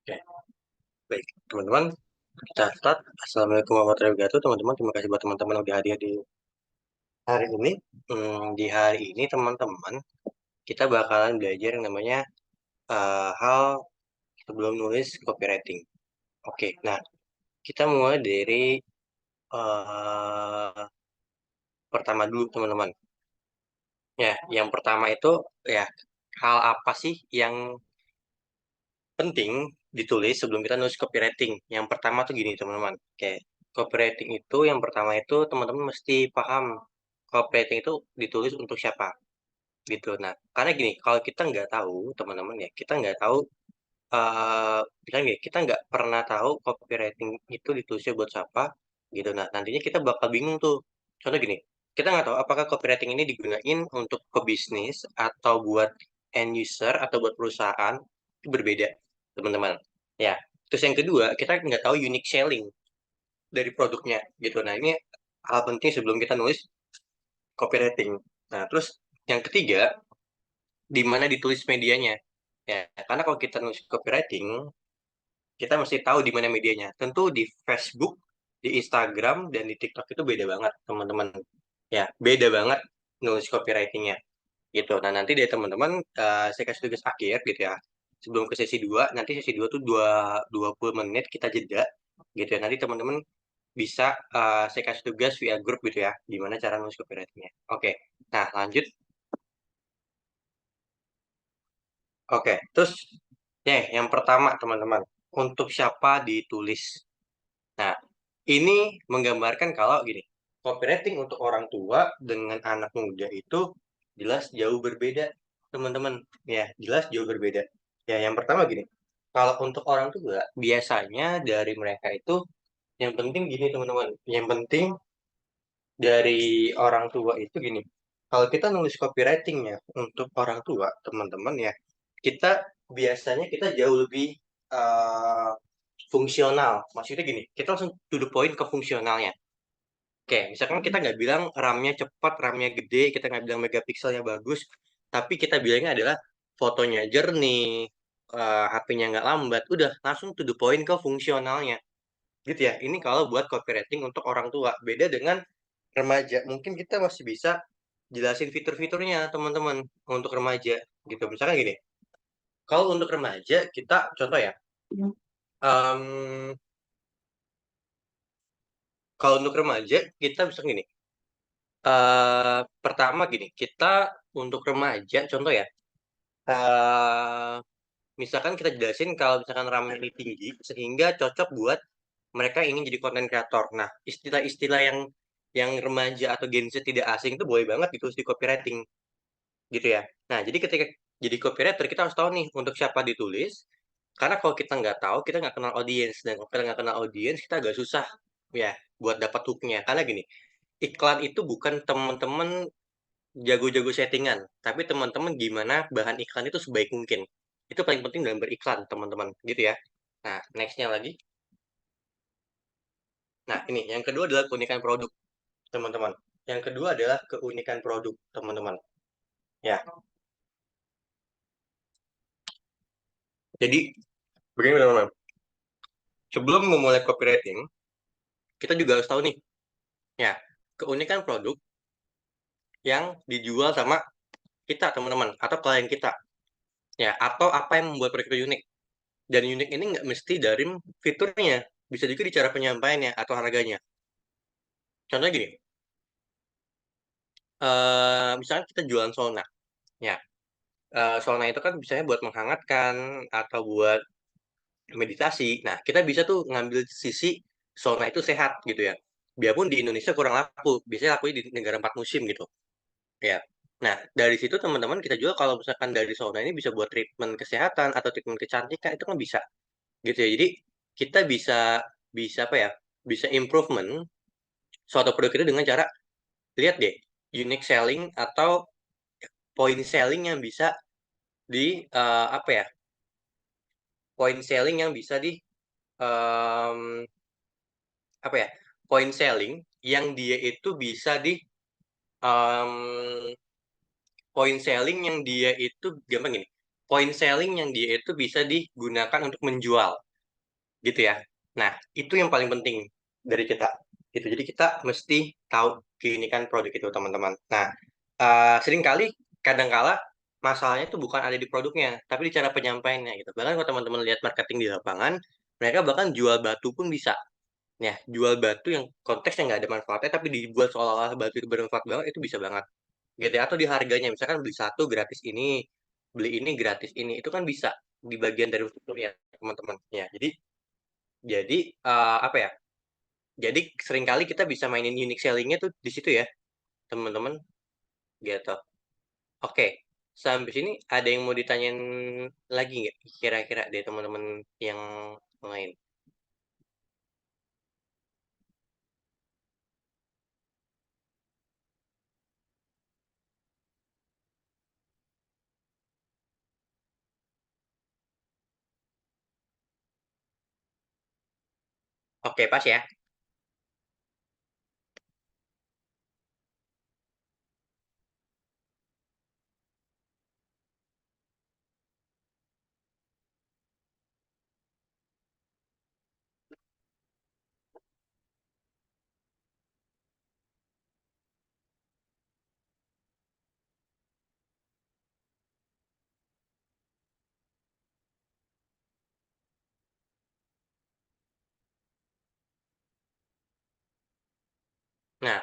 Oke, baik teman-teman, kita start. Assalamualaikum warahmatullahi wabarakatuh, teman-teman. Terima kasih buat teman-teman yang udah hadir di hari ini. Di hari ini teman-teman, kita bakalan belajar yang namanya hal sebelum nulis copywriting. Oke, nah kita mulai dari eh, pertama dulu teman-teman. Ya, yang pertama itu ya hal apa sih yang penting ditulis sebelum kita nulis copywriting? Yang pertama tuh gini teman-teman. Oke, copywriting itu yang pertama itu teman-teman mesti paham copywriting itu ditulis untuk siapa gitu. Nah, karena gini, kalau kita nggak tahu teman-teman ya, kita nggak tahu misalnya gini, kita nggak pernah tahu copywriting itu ditulisnya buat siapa gitu. Nah, nantinya kita bakal bingung tuh. Contoh gini, kita nggak tahu apakah copywriting ini digunain untuk ke bisnis atau buat end user atau buat perusahaan itu berbeda, teman-teman. Ya, terus yang kedua, kita nggak tahu unique selling dari produknya gitu. Nah, ini hal penting sebelum kita nulis copywriting. Nah, terus yang ketiga, di mana ditulis medianya. Ya, karena kalau kita nulis copywriting, kita mesti tahu di mana medianya. Tentu di Facebook, di Instagram, dan di TikTok itu beda banget, teman-teman. Ya, beda banget nulis copywritingnya. Gitu. Nah, nanti dari teman-teman, saya kasih tugas akhir gitu ya. Sebelum ke sesi 2 nanti sesi 2 tuh 20 menit kita jeda. Gitu ya. Nanti teman-teman bisa saya kasih tugas via grup gitu ya. Gimana cara nulis copywritingnya. Oke. Nah, lanjut. Oke. Terus, yang pertama, teman-teman. Untuk siapa ditulis? Nah, ini menggambarkan kalau gini, copywriting untuk orang tua dengan anak muda itu jelas jauh berbeda, teman-teman. Ya, jelas jauh berbeda. Ya, yang pertama gini, kalau untuk orang tua, biasanya dari mereka itu, yang penting gini, teman-teman. Yang penting dari orang tua itu gini, kalau kita nulis copywritingnya untuk orang tua, teman-teman ya, kita biasanya kita jauh lebih eh, fungsional. Maksudnya gini, kita langsung to the point ke fungsionalnya. Oke, misalkan kita nggak bilang RAM-nya cepat, RAM-nya gede, kita nggak bilang megapikselnya bagus, tapi kita bilangnya adalah fotonya jernih, HP-nya nggak lambat, udah langsung to the point ke fungsionalnya. Gitu ya. Ini kalau buat copywriting untuk orang tua. Beda dengan remaja. Mungkin kita masih bisa jelasin fitur-fiturnya, teman-teman, untuk remaja. Gitu. Misalkan gini, kalau untuk remaja, kita contoh ya, em, kalau untuk remaja, kita bisa gini. Pertama gini, kita untuk remaja, contoh ya, eh misalkan kita jelasin kalau misalkan RAM ini tinggi, sehingga cocok buat mereka ingin jadi konten kreator. Nah, istilah-istilah yang remaja atau Gen Z tidak asing itu boleh banget ditulis di copywriting, gitu ya. Nah, jadi ketika jadi copywriter, kita harus tahu nih untuk siapa ditulis, karena kalau kita nggak tahu, kita nggak kenal audiens, dan kalau kita nggak kenal audiens, kita agak susah ya buat dapat hooknya. Karena gini, iklan itu bukan teman-teman jago-jago settingan, tapi teman-teman gimana bahan iklan itu sebaik mungkin. Itu paling penting dalam beriklan, teman-teman, gitu ya. Nah, nextnya lagi. Nah, ini yang kedua adalah keunikan produk, teman-teman. Yang kedua adalah keunikan produk, teman-teman. Ya, jadi begini, teman-teman. Sebelum memulai copywriting, kita juga harus tahu nih, ya, keunikan produk yang dijual sama kita, teman-teman, atau klien kita. Ya, atau apa yang membuat produk itu unik. Dan unik ini nggak mesti dari fiturnya, bisa juga di cara penyampaiannya atau harganya. Contohnya gini, misalnya kita jualan sauna. Ya, sauna itu kan biasanya buat menghangatkan atau buat meditasi. Nah, kita bisa tuh ngambil sisi sauna itu sehat gitu ya. Biarpun di Indonesia kurang laku, biasanya lakunya di negara empat musim gitu. Ya. Nah, dari situ teman-teman kita juga kalau misalkan dari sauna ini bisa buat treatment kesehatan atau treatment kecantikan itu kan bisa gitu ya. Jadi kita bisa bisa apa ya? Bisa improvement suatu produk itu dengan cara lihat deh unique selling atau point selling yang bisa di apa ya? Point selling yang bisa di em, apa ya? Point selling yang dia itu bisa di em, point selling yang dia itu gampang gini. point selling yang dia itu bisa digunakan untuk menjual gitu ya. Nah, itu yang paling penting dari kita. Gitu. Jadi kita mesti tahu keunikan produk itu, teman-teman. Nah, seringkali kadangkala masalahnya itu bukan ada di produknya, tapi di cara penyampaiannya gitu. Bahkan kalau teman-teman lihat marketing di lapangan, mereka bahkan jual batu pun bisa. Ya, jual batu yang konteksnya nggak ada manfaatnya, tapi dibuat seolah-olah batu itu bermanfaat banget, itu bisa banget. Gitu ya. Atau di harganya, misalkan beli satu gratis ini, beli ini gratis ini, itu kan bisa di bagian dari fitur ya, teman-teman. Ya, jadi apa ya? Jadi seringkali kita bisa mainin unique selling-nya tuh di situ ya, teman-teman. Gitu. Oke, sampai sini ada yang mau ditanyain lagi nggak? Kira-kira dari teman-teman yang lain. Oke, pas ya. Nah,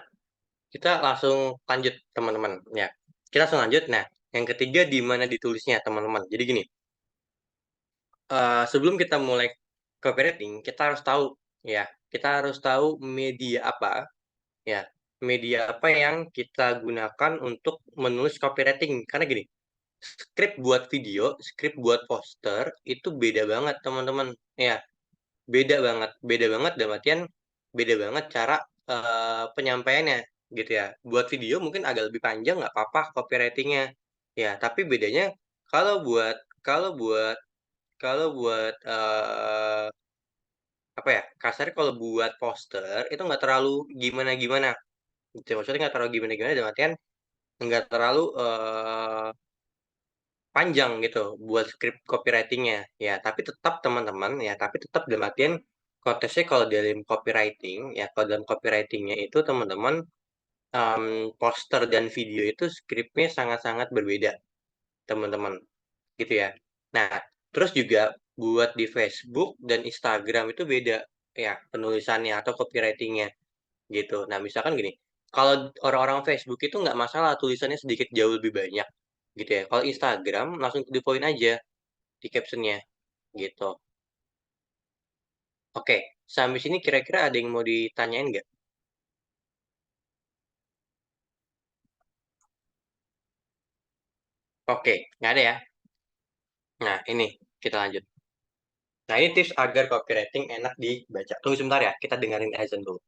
kita langsung lanjut, teman-teman. Ya, kita langsung lanjut. Nah, yang ketiga di mana ditulisnya, teman-teman. Jadi gini, sebelum kita mulai copywriting, kita harus tahu, ya, kita harus tahu media apa, ya, media apa yang kita gunakan untuk menulis copywriting. Karena gini, script buat video, script buat poster itu beda banget, teman-teman. Ya, beda banget dalam artian beda banget cara penyampaiannya gitu ya. Buat video mungkin agak lebih panjang nggak apa-apa copywritingnya. Ya, tapi bedanya kalau buat kalau buat kalau buat apa ya? Kasarnya kalau buat poster itu nggak terlalu gimana-gimana. Gitu. Maksudnya nggak terlalu gimana-gimana dalam artian nggak terlalu panjang gitu buat script copywritingnya ya, tapi tetap teman-teman ya, tapi tetap dalam artian konteksnya kalau dalam copywriting ya, kalau dalam copywritingnya itu teman-teman, poster dan video itu scriptnya sangat-sangat berbeda, teman-teman, gitu ya. Nah, terus juga buat di Facebook dan Instagram itu beda ya penulisannya atau copywritingnya gitu. Nah, misalkan gini, kalau orang-orang Facebook itu nggak masalah tulisannya sedikit jauh lebih banyak gitu ya. Kalau Instagram langsung to the point aja di captionnya gitu. Oke, sampai sini kira-kira ada yang mau ditanyain nggak? Oke, nggak ada ya. Nah, ini kita lanjut. Nah, ini tips agar copywriting enak dibaca. Tunggu sebentar ya, kita dengerin azan dulu.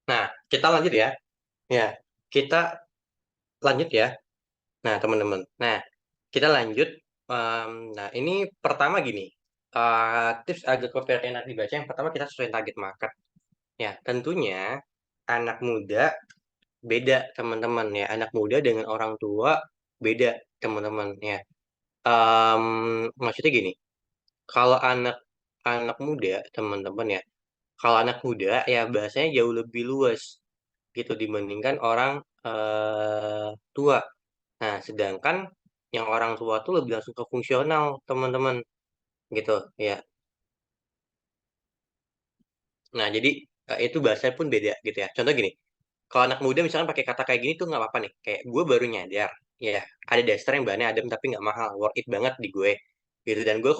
Nah, kita lanjut ya. Ya, kita lanjut ya. Nah, teman-teman. Nah, kita lanjut. Nah, ini pertama gini. Tips agar kopi enak dibaca. Yang pertama kita sesuai target market. Ya, tentunya anak muda beda, teman-teman ya. Anak muda dengan orang tua beda, teman-teman ya. Maksudnya gini. Kalau anak muda, teman-teman ya. Kalau anak muda ya bahasanya jauh lebih luas gitu dibandingkan orang tua. Nah, sedangkan yang orang tua tuh lebih langsung ke fungsional, teman-teman, gitu ya. Nah, jadi itu bahasanya pun beda gitu ya. Contoh gini, kalau anak muda misalkan pakai kata kayak gini tuh nggak apa-apa nih. Kayak gue baru nyadar, ya ada daster yang bahannya adem tapi nggak mahal, worth it banget di gue, gitu. Dan gue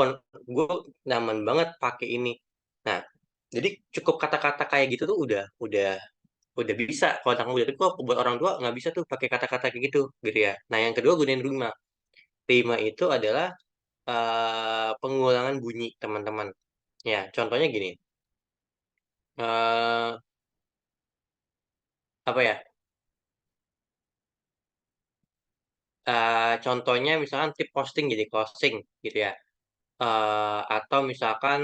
nyaman banget pakai ini. Nah, jadi cukup kata-kata kayak gitu tuh udah bisa. Kalau anak muda itu kok buat orang tua nggak bisa tuh pakai kata-kata kayak gitu ya. Nah, yang kedua gunain rima. Rima itu adalah pengulangan bunyi, teman-teman. Ya, contohnya gini. eh Apa ya? Contohnya misalkan tip posting jadi closing gitu ya. Atau misalkan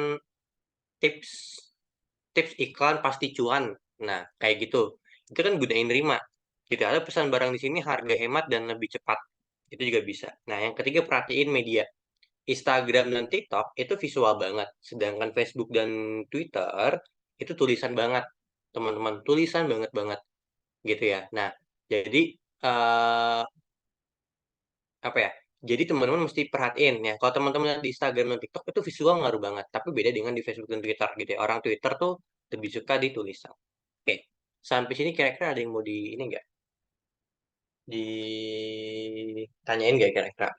tips tips iklan pasti cuan. Nah, kayak gitu. Itu kan gunain rima. Gitu. Ada pesan barang di sini harga hemat dan lebih cepat. Itu juga bisa. Nah, yang ketiga perhatiin media. Instagram dan TikTok itu visual banget. Sedangkan Facebook dan Twitter itu tulisan banget. Teman-teman, tulisan banget banget gitu ya. Nah, jadi eh apa ya? Jadi teman-teman mesti perhatiin ya. Kalau teman-teman lihat di Instagram dan TikTok itu visual ngaruh banget, tapi beda dengan di Facebook dan Twitter gitu ya. Orang Twitter tuh lebih suka di tulisan. Oke, sampai sini kira-kira ada yang mau di ini nggak? Ditanyain nggak kira-kira?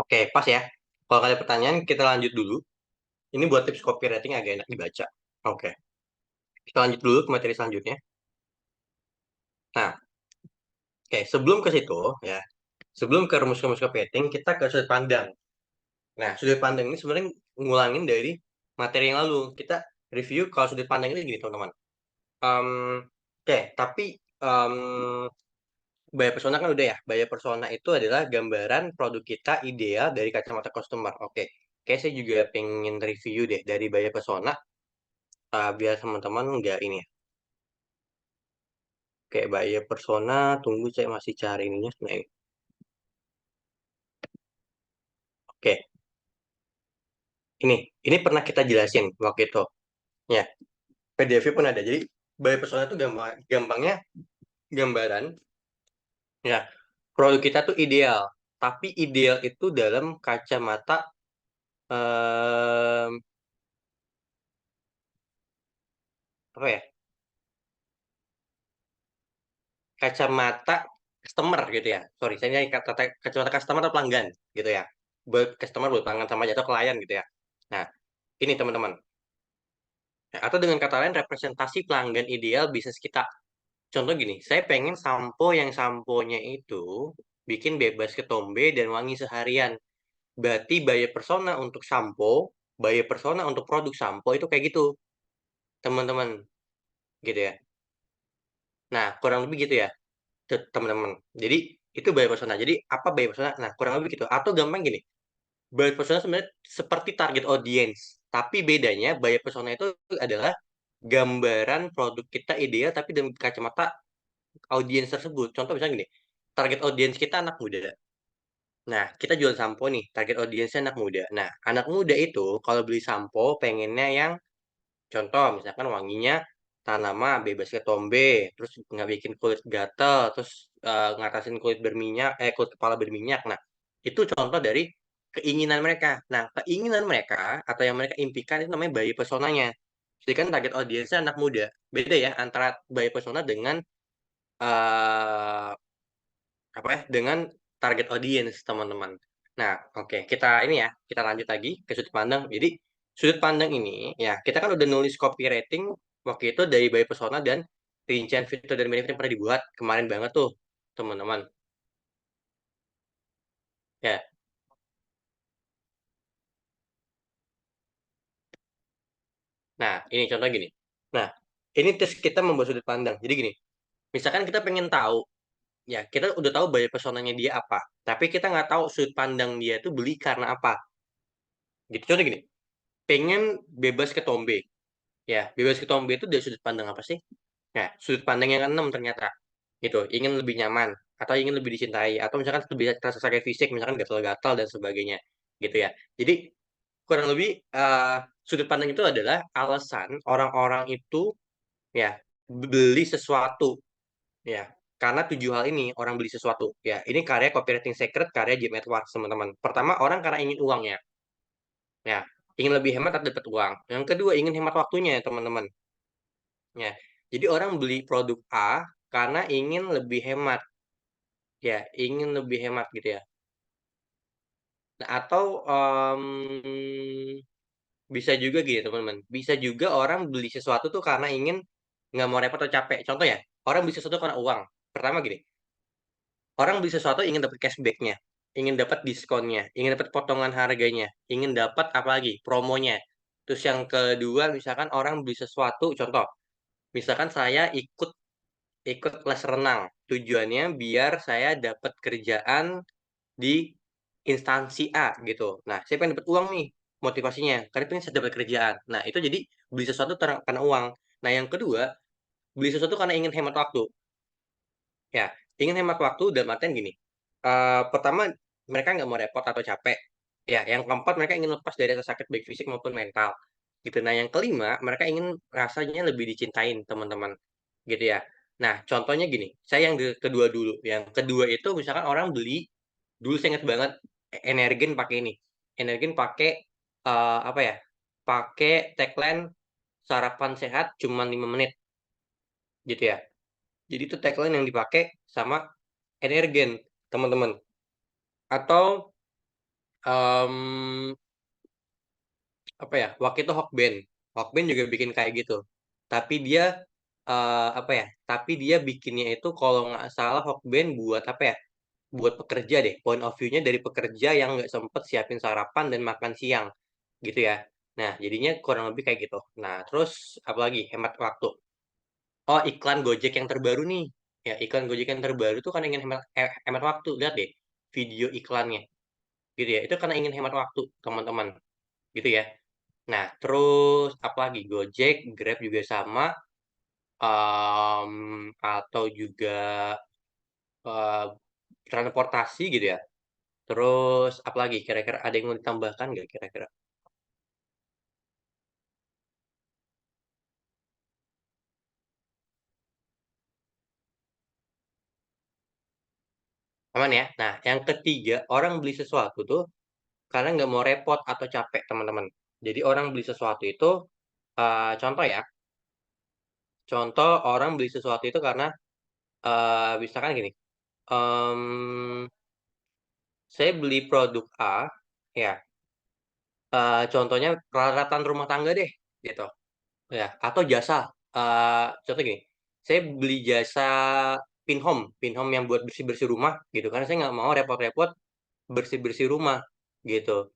Oke, pas ya. Kalau nggak ada pertanyaan, kita lanjut dulu. Ini buat tips copywriting agak enak dibaca. Oke, kita lanjut dulu ke materi selanjutnya. Nah, oke, sebelum ke situ ya, sebelum ke rumus-rumus copywriting, kita ke sudut pandang. Nah, sudut pandang ini sebenarnya ngulangin dari materi yang lalu. Kita review kalau sudut pandang ini gini, teman-teman. Em, oke, tapi em, buyer persona kan udah ya. Buyer persona itu adalah gambaran produk kita ideal dari kacamata customer. Oke, kayak saya juga pengen review deh dari buyer persona, biar teman-teman nggak ini ya. Kayak buyer persona, tunggu saya masih cari ininya. Nah, oke, ini ini pernah kita jelasin waktu itu. Ya, PDF pun ada. Jadi buyer persona itu gampangnya gambaran ya produk kita tuh ideal. Tapi ideal itu dalam kacamata em, apa ya? Kacamata customer gitu ya. Sorry, saya nyari kacamata customer atau pelanggan gitu ya. Buat customer, buat pelanggan sama aja atau klien gitu ya. Nah, ini teman-teman. Ya, atau dengan kata lain representasi pelanggan ideal bisnis kita. Contoh gini, saya pengen sampo-nya itu bikin bebas ketombe dan wangi seharian. Berarti buyer persona untuk sampo, buyer persona untuk produk sampo itu kayak gitu, teman-teman, gitu ya. Nah, kurang lebih gitu ya, teman-teman. Jadi itu buyer persona. Jadi apa buyer persona? Nah, kurang lebih gitu. Atau gampang gini, buyer persona sebenarnya seperti target audience, tapi bedanya buyer persona itu adalah gambaran produk kita ideal tapi dengan kacamata audiens tersebut. Contoh misalnya gini, target audiens kita anak muda. Nah, kita jual sampo nih, target audiensnya anak muda. Nah, anak muda itu kalau beli sampo pengennya yang contoh, misalkan wanginya tahan lama, bebas ketombe, terus nggak bikin kulit gatel, terus ngatasin kulit berminyak, kulit kepala berminyak. Nah, itu contoh dari keinginan mereka. Nah, keinginan mereka atau yang mereka impikan itu namanya buyer personanya. Jadi kan target audiensnya anak muda. Beda ya antara buyer persona dengan eh apa ya dengan target audience teman-teman. Nah, oke, kita ini ya, kita lanjut lagi ke sudut pandang. Jadi, sudut pandang ini ya, kita kan udah nulis copywriting waktu itu dari by persona dan rincian fitur dan benefit yang pernah dibuat kemarin banget tuh, teman-teman. Ya. Nah, ini contoh gini. Nah, ini tes kita membuat sudut pandang. Jadi gini, misalkan kita pengen tahu, ya kita udah tahu buyer personanya dia apa, tapi kita nggak tahu sudut pandang dia itu beli karena apa. Gitu. Contoh gini, pengen bebas ketombe. Ya, bebas ketombe itu dari sudut pandang apa sih? Nah, sudut pandang yang keenam ternyata. Gitu, ingin lebih nyaman, atau ingin lebih dicintai, atau misalkan lebih terasa sakit fisik, misalkan gatal-gatal dan sebagainya. Gitu ya. Jadi, kurang lebih sudut pandang itu adalah alasan orang-orang itu ya beli sesuatu ya. Karena tujuh hal ini orang beli sesuatu ya. Ini karya Copywriting Secret karya Jim Edwards, teman-teman. Pertama, orang karena ingin uangnya. Ya, ingin lebih hemat atau dapat uang. Yang kedua, ingin hemat waktunya, teman-teman. Ya, jadi orang beli produk A karena ingin lebih hemat, ya, ingin lebih hemat gitu ya. Nah, atau bisa juga gitu teman-teman. Bisa juga orang beli sesuatu tuh karena ingin nggak mau repot atau capek. Contoh ya, orang beli sesuatu karena uang. Pertama gini, orang beli sesuatu ingin dapat cashbacknya, ingin dapat diskonnya, ingin dapat potongan harganya, ingin dapat apa lagi, promonya. Terus yang kedua, misalkan orang beli sesuatu, contoh, misalkan saya ikut ikut kelas renang. Tujuannya biar saya dapat kerjaan di instansi A gitu. Nah, saya pengen dapat uang nih motivasinya. Karena pengen saya dapat kerjaan. Nah, itu jadi beli sesuatu karena uang. Nah, yang kedua, beli sesuatu karena ingin hemat waktu. Ya, ingin hemat waktu dan artian gini. Pertama, mereka nggak mau repot atau capek. Ya, yang keempat, mereka ingin lepas dari rasa sakit baik fisik maupun mental. Gitu. Nah, yang kelima, mereka ingin rasanya lebih dicintain, teman-teman. Gitu ya. Nah, contohnya gini, saya yang kedua dulu. Yang kedua itu misalkan orang beli, dulu saya ingat banget, Energen pakai ini. Energen pakai, apa ya, pakai tagline sarapan sehat cuma 5 menit, gitu ya. Jadi itu tagline yang dipakai sama Energen, teman-teman. Atau, em, apa ya, waktu itu Hokben. Hokben juga bikin kayak gitu. Tapi dia, apa ya, tapi dia bikinnya itu kalau nggak salah Hokben buat apa ya, buat pekerja deh. Point of view-nya dari pekerja yang nggak sempet siapin sarapan dan makan siang. Gitu ya. Nah, jadinya kurang lebih kayak gitu. Nah, terus apalagi hemat waktu. Oh, iklan Gojek yang terbaru nih. Ya, iklan Gojek yang terbaru tuh kan ingin hemat waktu. Lihat deh video iklannya. Gitu ya. Itu karena ingin hemat waktu, teman-teman. Gitu ya. Nah, terus apalagi Gojek, Grab juga sama. Atau juga eh, transportasi gitu ya. Terus apalagi kira-kira ada yang mau ditambahkan nggak kira-kira? Aman ya? Nah, yang ketiga, orang beli sesuatu tuh karena nggak mau repot atau capek, teman-teman. Jadi orang beli sesuatu itu, contoh ya, contoh orang beli sesuatu itu karena, misalkan gini, em, saya beli produk A, ya, contohnya peralatan rumah tangga deh, gitu, ya, atau jasa. Contoh gini, saya beli jasa Pinhome yang buat bersih-bersih rumah, gitu, karena saya nggak mau repot-repot bersih-bersih rumah, gitu.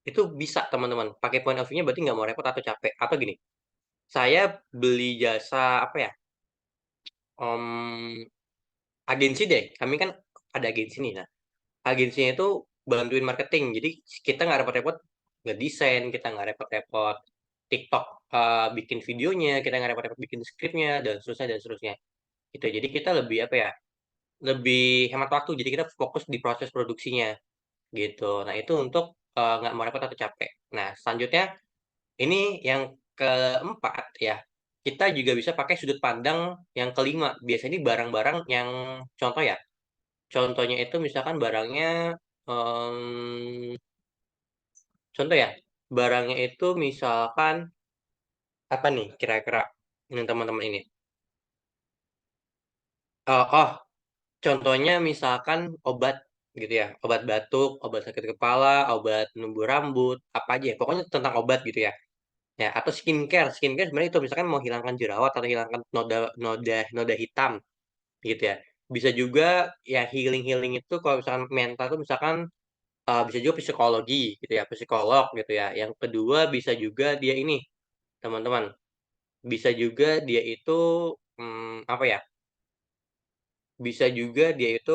Itu bisa teman-teman. Pakai point of view-nya berarti nggak mau repot atau capek. Atau gini, saya beli jasa apa ya? Om, agensi deh. Kami kan ada agensi nih. Nah, agensinya itu bantuin marketing. Jadi kita nggak repot-repot ngedesain, kita nggak repot-repot TikTok, bikin videonya, kita nggak repot-repot bikin skripnya dan seterusnya dan seterusnya. Gitu. Jadi kita lebih apa ya? Lebih hemat waktu. Jadi kita fokus di proses produksinya. gitu. Nah, itu untuk nggak mau repot atau capek. Nah, selanjutnya ini yang keempat ya, kita juga bisa pakai sudut pandang yang kelima. Biasanya ini barang-barang yang contoh ya. Contohnya itu misalkan barangnya, em, contoh ya, barangnya itu misalkan apa nih kira-kira ini teman-teman ini. Oh, contohnya misalkan obat gitu ya, obat batuk, obat sakit kepala, obat numbuh rambut, apa aja ya, pokoknya tentang obat gitu ya. Ya, atau skincare. Skincare sebenarnya itu misalkan mau hilangkan jerawat atau hilangkan noda noda noda hitam gitu ya. Bisa juga ya healing-healing itu kalau misalkan mental tuh misalkan bisa juga psikologi gitu ya, psikolog gitu ya. Yang kedua bisa juga dia ini, teman-teman, bisa juga dia itu apa ya? Bisa juga dia itu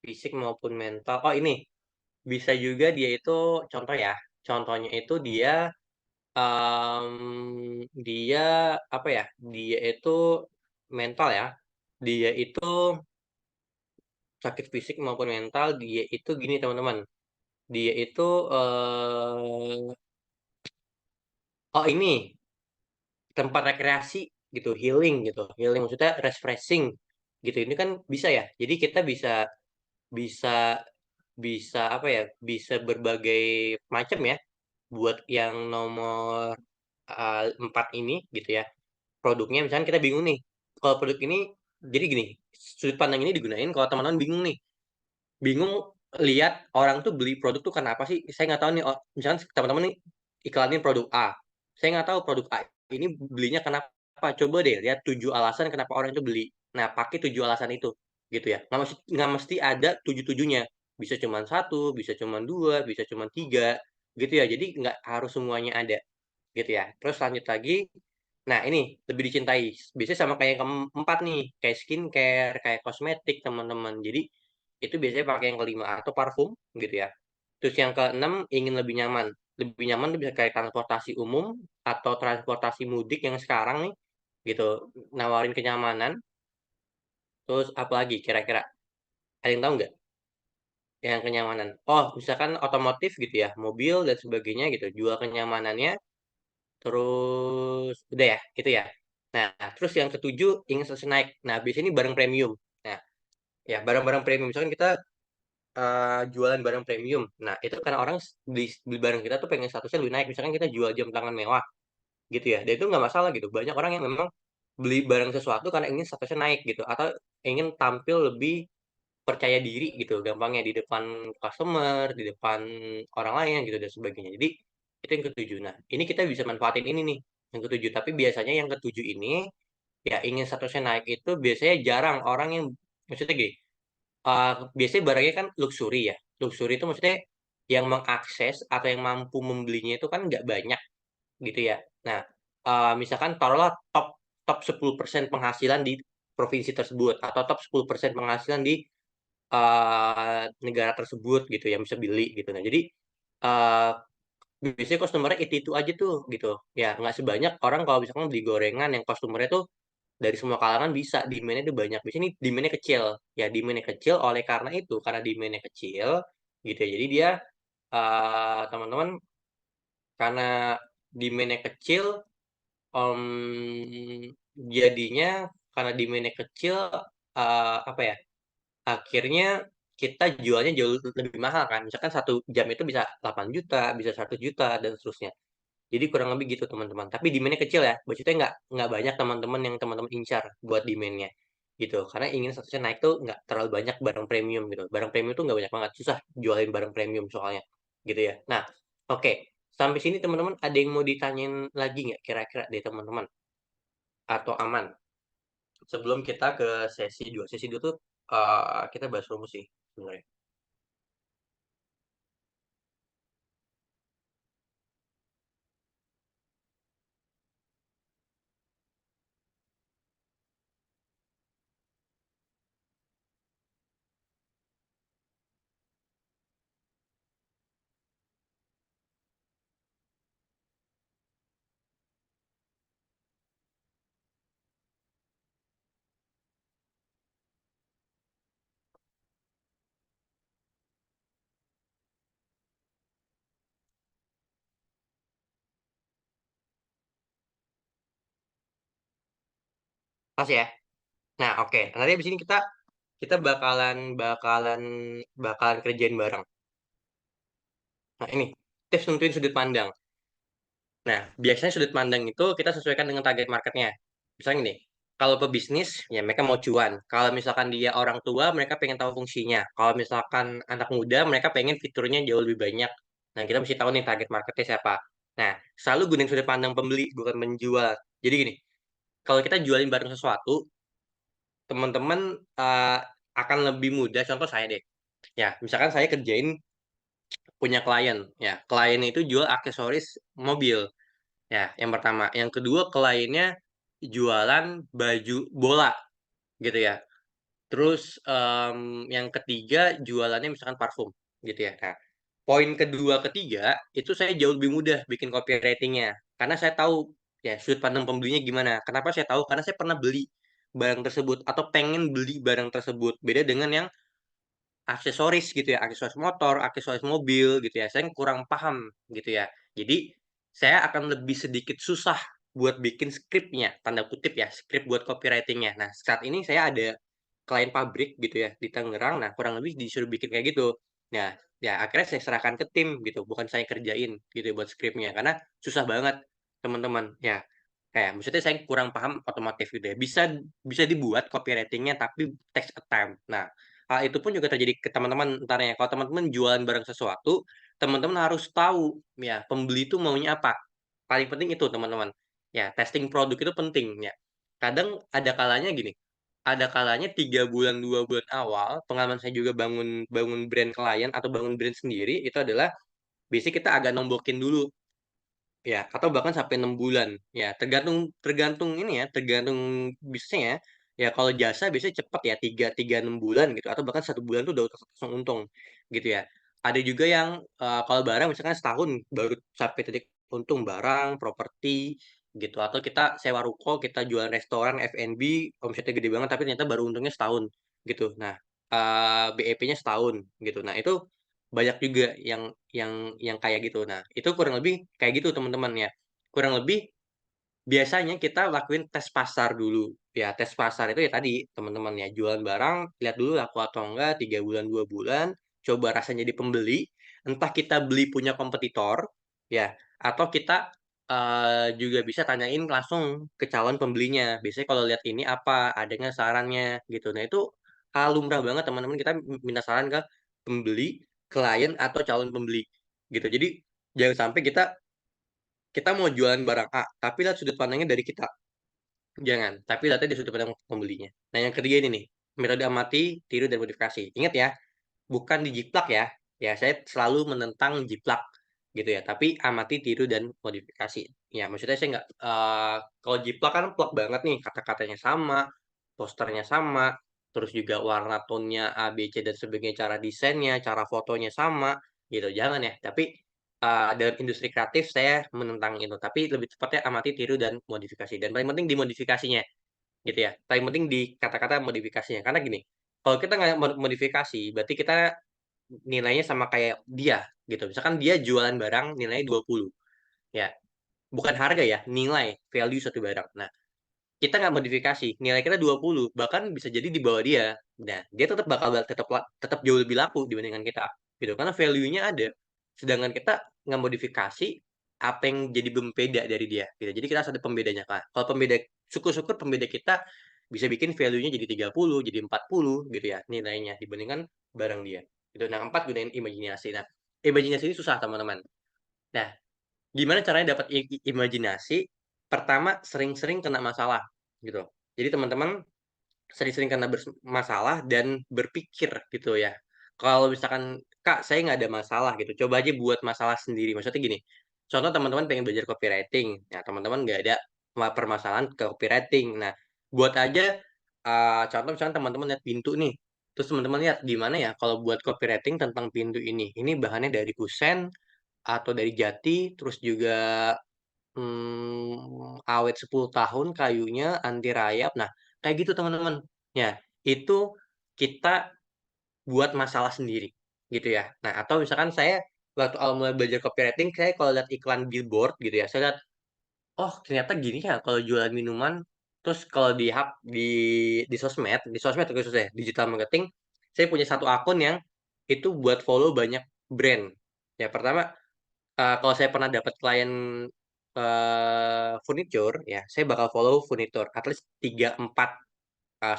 fisik maupun mental. Oh, ini bisa juga dia itu contoh ya. Contohnya itu dia apa ya? Dia itu mental ya. Dia itu sakit fisik maupun mental. Dia itu gini teman-teman. Dia itu oh ini tempat rekreasi gitu, healing gitu. Healing maksudnya refreshing gitu. Ini kan bisa ya. Jadi kita bisa bisa bisa apa ya? Bisa berbagai macam ya buat yang nomor 4 ini gitu ya. Produknya misalnya kita bingung nih. Kalau produk ini jadi gini, sudut pandang ini digunain kalau teman-teman bingung nih. Bingung lihat orang tuh beli produk tuh karena apa sih? Saya nggak tahu nih. Oh, misalnya teman-teman nih iklanin produk A. Saya nggak tahu produk A ini belinya kenapa. Coba deh lihat 7 alasan kenapa orang itu beli. Nah, pakai 7 alasan itu, gitu ya. Nggak mesti ada tujuh-tujuhnya. Bisa cuma satu, bisa cuma dua, bisa cuma tiga, gitu ya. Jadi nggak harus semuanya ada, gitu ya. Terus lanjut lagi. Nah, ini lebih dicintai. Biasanya sama kayak yang keempat nih, kayak skincare, kayak kosmetik, teman-teman. Jadi, itu biasanya pakai yang kelima atau parfum gitu ya. Terus yang keenam ingin lebih nyaman. Lebih nyaman itu bisa kayak transportasi umum atau transportasi mudik yang sekarang nih gitu, nawarin kenyamanan. Terus apa lagi kira-kira? Ada yang tahu nggak? Yang kenyamanan. Oh, misalkan otomotif gitu ya, mobil dan sebagainya gitu, jual kenyamanannya. Terus udah ya, gitu ya. Nah, terus yang ketujuh ingin sesuai naik. Nah, biasanya ini barang premium. Nah, ya barang-barang premium. Misalkan kita jualan barang premium. Nah, itu karena orang beli barang kita tuh pengen statusnya lebih naik. Misalkan kita jual jam tangan mewah, gitu ya. Dan itu nggak masalah gitu. Banyak orang yang memang beli barang sesuatu karena ingin statusnya naik gitu, atau ingin tampil lebih percaya diri gitu, gampangnya di depan customer, di depan orang lain gitu dan sebagainya. Jadi itu yang ketujuh. Nah, ini kita bisa manfaatin ini nih, yang ketujuh. Tapi biasanya yang ketujuh ini ya ingin statusnya naik itu biasanya jarang orang yang maksudnya gini. Biasanya barangnya kan luxury ya. Luxury itu maksudnya yang mengakses atau yang mampu membelinya itu kan nggak banyak gitu ya. Nah, misalkan taruhlah top top 10% penghasilan di provinsi tersebut atau top 10% penghasilan di negara tersebut gitu yang bisa beli gitu. Nah, jadi eh, biasanya customer-nya itu aja tuh gitu. Ya, nggak sebanyak orang kalau misalkan beli gorengan yang customer-nya tuh dari semua kalangan bisa, demand-nya tuh banyak. Biasanya ini demand-nya kecil. Ya, demand-nya kecil oleh karena itu, karena demand-nya kecil gitu ya. Jadi dia teman-teman karena demand-nya kecil, em, jadinya karena demand-nya kecil apa ya? Akhirnya kita jualnya jauh lebih mahal kan. Misalkan 1 jam itu bisa 8 juta, bisa 100 juta dan seterusnya. Jadi kurang lebih gitu teman-teman. Tapi demand-nya kecil ya. Maksudnya nggak banyak teman-teman yang teman-teman incar buat demand-nya gitu. Karena ingin statusnya naik tuh nggak terlalu banyak barang premium gitu. Barang premium tuh nggak banyak banget. Susah jualin barang premium soalnya gitu ya. Nah, oke. Sampai sini teman-teman ada yang mau ditanyain lagi nggak kira-kira deh teman-teman? Atau aman? Sebelum kita ke sesi 2. Sesi 2 tuh kita bahas rumus sih sebenarnya. Pas ya. Nah, oke. Nanti abis ini kita kita bakalan bakalan bakalan kerjain bareng. Nah, ini tips nentuin sudut pandang. Nah, biasanya sudut pandang itu kita sesuaikan dengan target marketnya. Misalnya gini, kalau pebisnis, ya mereka mau cuan. Kalau misalkan dia orang tua, mereka pengen tahu fungsinya. Kalau misalkan anak muda, mereka pengen fiturnya jauh lebih banyak. Nah, kita mesti tahu nih target marketnya siapa. Nah, selalu gunain sudut pandang pembeli, bukan menjual. Jadi gini, kalau kita jualin barang sesuatu, teman-teman eh, akan lebih mudah. Contoh saya deh. Ya, misalkan saya kerjain punya klien. Ya, klien itu jual aksesoris mobil. Ya, yang pertama. Yang kedua, kliennya jualan baju bola gitu ya. Terus yang ketiga jualannya misalkan parfum gitu ya. Nah, poin kedua, ketiga itu saya jauh lebih mudah bikin copywritingnya karena saya tahu ya sudut pandang pembelinya gimana. Kenapa saya tahu? Karena saya pernah beli barang tersebut atau pengen beli barang tersebut. Beda dengan yang aksesoris gitu ya, aksesoris motor, aksesoris mobil gitu ya. Saya kurang paham gitu ya. Jadi saya akan lebih sedikit susah buat bikin skripnya, tanda kutip ya, skrip buat copywritingnya. Nah, saat ini saya ada klien pabrik gitu ya di Tangerang. Nah, kurang lebih disuruh bikin kayak gitu. Nah, ya akhirnya saya serahkan ke tim gitu, bukan saya kerjain gitu ya buat skripnya karena susah banget teman-teman. Ya, kayak maksudnya saya kurang paham otomotif gitu ya. Bisa bisa dibuat copywritingnya tapi takes a time. Nah, hal itu pun juga terjadi ke teman-teman ntar ya. Kalau teman-teman jualan barang sesuatu, teman-teman harus tahu ya pembeli itu maunya apa. Paling penting itu teman-teman. Ya, testing produk itu penting ya. Kadang ada kalanya gini, ada kalanya 3 bulan 2 bulan awal pengalaman saya juga bangun bangun brand klien atau bangun brand sendiri itu adalah biasanya kita agak nombokin dulu ya atau bahkan sampai 6 bulan ya tergantung tergantung ini ya tergantung bisnisnya ya kalau jasa biasanya cepat ya 3 3 6 bulan gitu atau bahkan 1 bulan tuh udah langsung untung gitu ya ada juga yang kalau barang misalkan setahun baru sampai titik untung barang properti gitu atau kita sewa ruko kita jualan restoran F&B omsetnya gede banget tapi ternyata baru untungnya setahun gitu nah BEP-nya setahun gitu nah itu banyak juga yang kayak gitu. Nah, itu kurang lebih kayak gitu teman-teman ya. Kurang lebih biasanya kita lakuin tes pasar dulu. Ya, tes pasar itu ya tadi teman-teman ya jualan barang, lihat dulu laku atau enggak 3 bulan 2 bulan, coba rasanya jadi pembeli. Entah kita beli punya kompetitor ya, atau kita juga bisa tanyain langsung ke calon pembelinya. Biasanya kalau lihat ini apa, ada nggak sarannya gitu. Nah, itu hal lumrah banget teman-teman kita minta saran ke pembeli, klien atau calon pembeli gitu. Jadi jangan sampai kita kita mau jualan barang A, tapi lihat sudut pandangnya dari kita. Jangan, tapi lihatnya dari sudut pandang pembelinya. Nah, yang ketiga ini nih, metode amati, tiru, dan modifikasi. Ingat ya, bukan dijiplak ya. Ya, saya selalu menentang jiplak gitu ya. Tapi amati, tiru, dan modifikasi. Ya, maksudnya saya nggak, kalau jiplak kan plak banget nih, kata-katanya sama, posternya sama, terus juga warna tone-nya A, B, C, dan sebagainya, cara desainnya, cara fotonya sama, gitu. Jangan ya. Tapi dalam industri kreatif saya menentang itu. Tapi lebih tepatnya amati, tiru, dan modifikasi. Dan paling penting di modifikasinya gitu ya. Paling penting di kata-kata modifikasinya. Karena gini, kalau kita nggak modifikasi, berarti kita nilainya sama kayak dia gitu. Misalkan dia jualan barang nilainya 20 ya. Bukan harga ya, nilai value satu barang. Nah, kita nggak modifikasi, nilai kita 20 bahkan bisa jadi di bawah dia. Nah, dia tetap bakal tetap tetap jauh lebih laku dibandingkan kita. Gitu. Karena value-nya ada. Sedangkan kita nggak modifikasi apa yang jadi pembeda dari dia. Gitu. Jadi kita harus ada pembedanya kan. Kalau pembeda syukur-syukur pembeda kita bisa bikin value-nya jadi 30, jadi 40 gitu ya nilainya dibandingkan barang dia. Gitu. Nah, empat gunain imajinasi. Nah, imajinasi ini susah teman-teman. Nah, gimana caranya dapat imajinasi? Pertama, sering-sering kena masalah gitu. Jadi teman-teman sering-sering kena masalah dan berpikir gitu ya. Kalau misalkan Kak, saya nggak ada masalah gitu. Coba aja buat masalah sendiri. Maksudnya gini. Contoh teman-teman pengen belajar copywriting. Ya, teman-teman nggak ada permasalahan ke copywriting. Nah, buat aja contoh misalkan teman-teman lihat pintu nih. Terus teman-teman lihat gimana ya kalau buat copywriting tentang pintu ini. Ini bahannya dari kusen atau dari jati, terus juga awet 10 tahun kayunya, anti rayap. Nah, kayak gitu teman-teman. Ya, itu kita buat masalah sendiri gitu ya. Nah, atau misalkan saya waktu awal mulai belajar copywriting, saya kalau lihat iklan billboard gitu ya, saya lihat, oh ternyata gini ya kalau jualan minuman Terus kalau di sosmed khususnya digital marketing, saya punya satu akun yang itu buat follow banyak brand. Ya pertama, kalau saya pernah dapat klien furniture, ya saya bakal follow furniture at least 3-4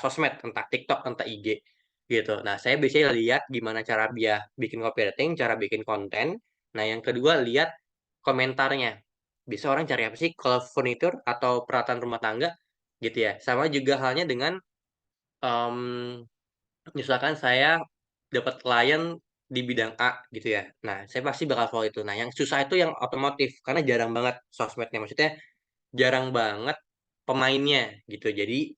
sosmed, entah TikTok, entah IG gitu. Nah, saya biasanya lihat gimana cara dia bikin copywriting, cara bikin konten. Nah, yang kedua lihat komentarnya. Bisa orang cari apa sih kalau furniture atau peralatan rumah tangga gitu ya. Sama juga halnya dengan em, misalkan saya dapat klien di bidang A gitu ya. Nah, saya pasti bakal follow itu. Nah, yang susah itu yang otomotif karena jarang banget sosmednya. Maksudnya jarang banget pemainnya gitu. Jadi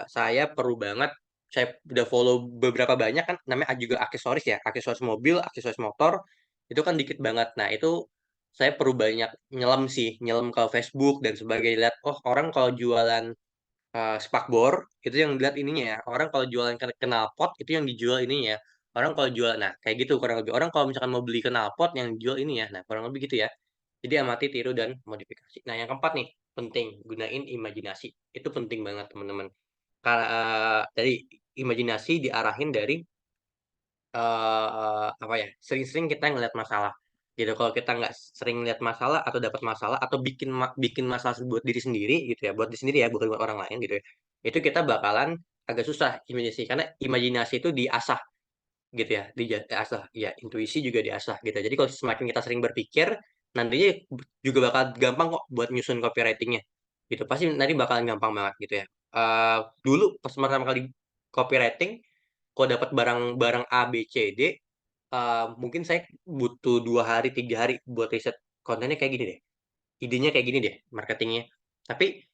saya perlu banget saya udah follow beberapa banyak kan namanya juga aksesoris ya, aksesoris mobil, aksesoris motor itu kan dikit banget. Nah, itu saya perlu banyak nyelam sih, nyelam ke Facebook dan sebagainya. Lihat, oh orang kalau jualan spakbor itu yang dilihat ininya ya. Orang kalau jualan knalpot itu yang dijual ininya ya. Orang kalau jual, nah kayak gitu kurang lebih. Orang kalau misalkan mau beli knalpot yang dijual ini ya. Nah kurang lebih gitu ya. Jadi amati, tiru, dan modifikasi. Nah, yang keempat nih, penting. Gunain imajinasi. Itu penting banget, teman-teman. Karena dari imajinasi diarahin dari apa ya? Sering-sering kita ngeliat masalah. Gitu. Kalau kita nggak sering lihat masalah atau dapat masalah atau bikin masalah buat diri sendiri gitu ya, buat diri sendiri ya, bukan buat orang lain gitu ya. Itu kita bakalan agak susah imajinasi karena imajinasi itu diasah gitu ya, diasah ya, intuisi juga diasah gitu. Jadi kalau semakin kita sering berpikir, nantinya juga bakal gampang kok buat nyusun copywritingnya gitu, pasti nanti bakalan gampang banget gitu ya. Dulu pas pertama kali copywriting, kalau dapat barang-barang A B C D, mungkin saya butuh 2 hari 3 hari buat riset kontennya kayak gini deh, idenya kayak gini deh, marketingnya. Tapi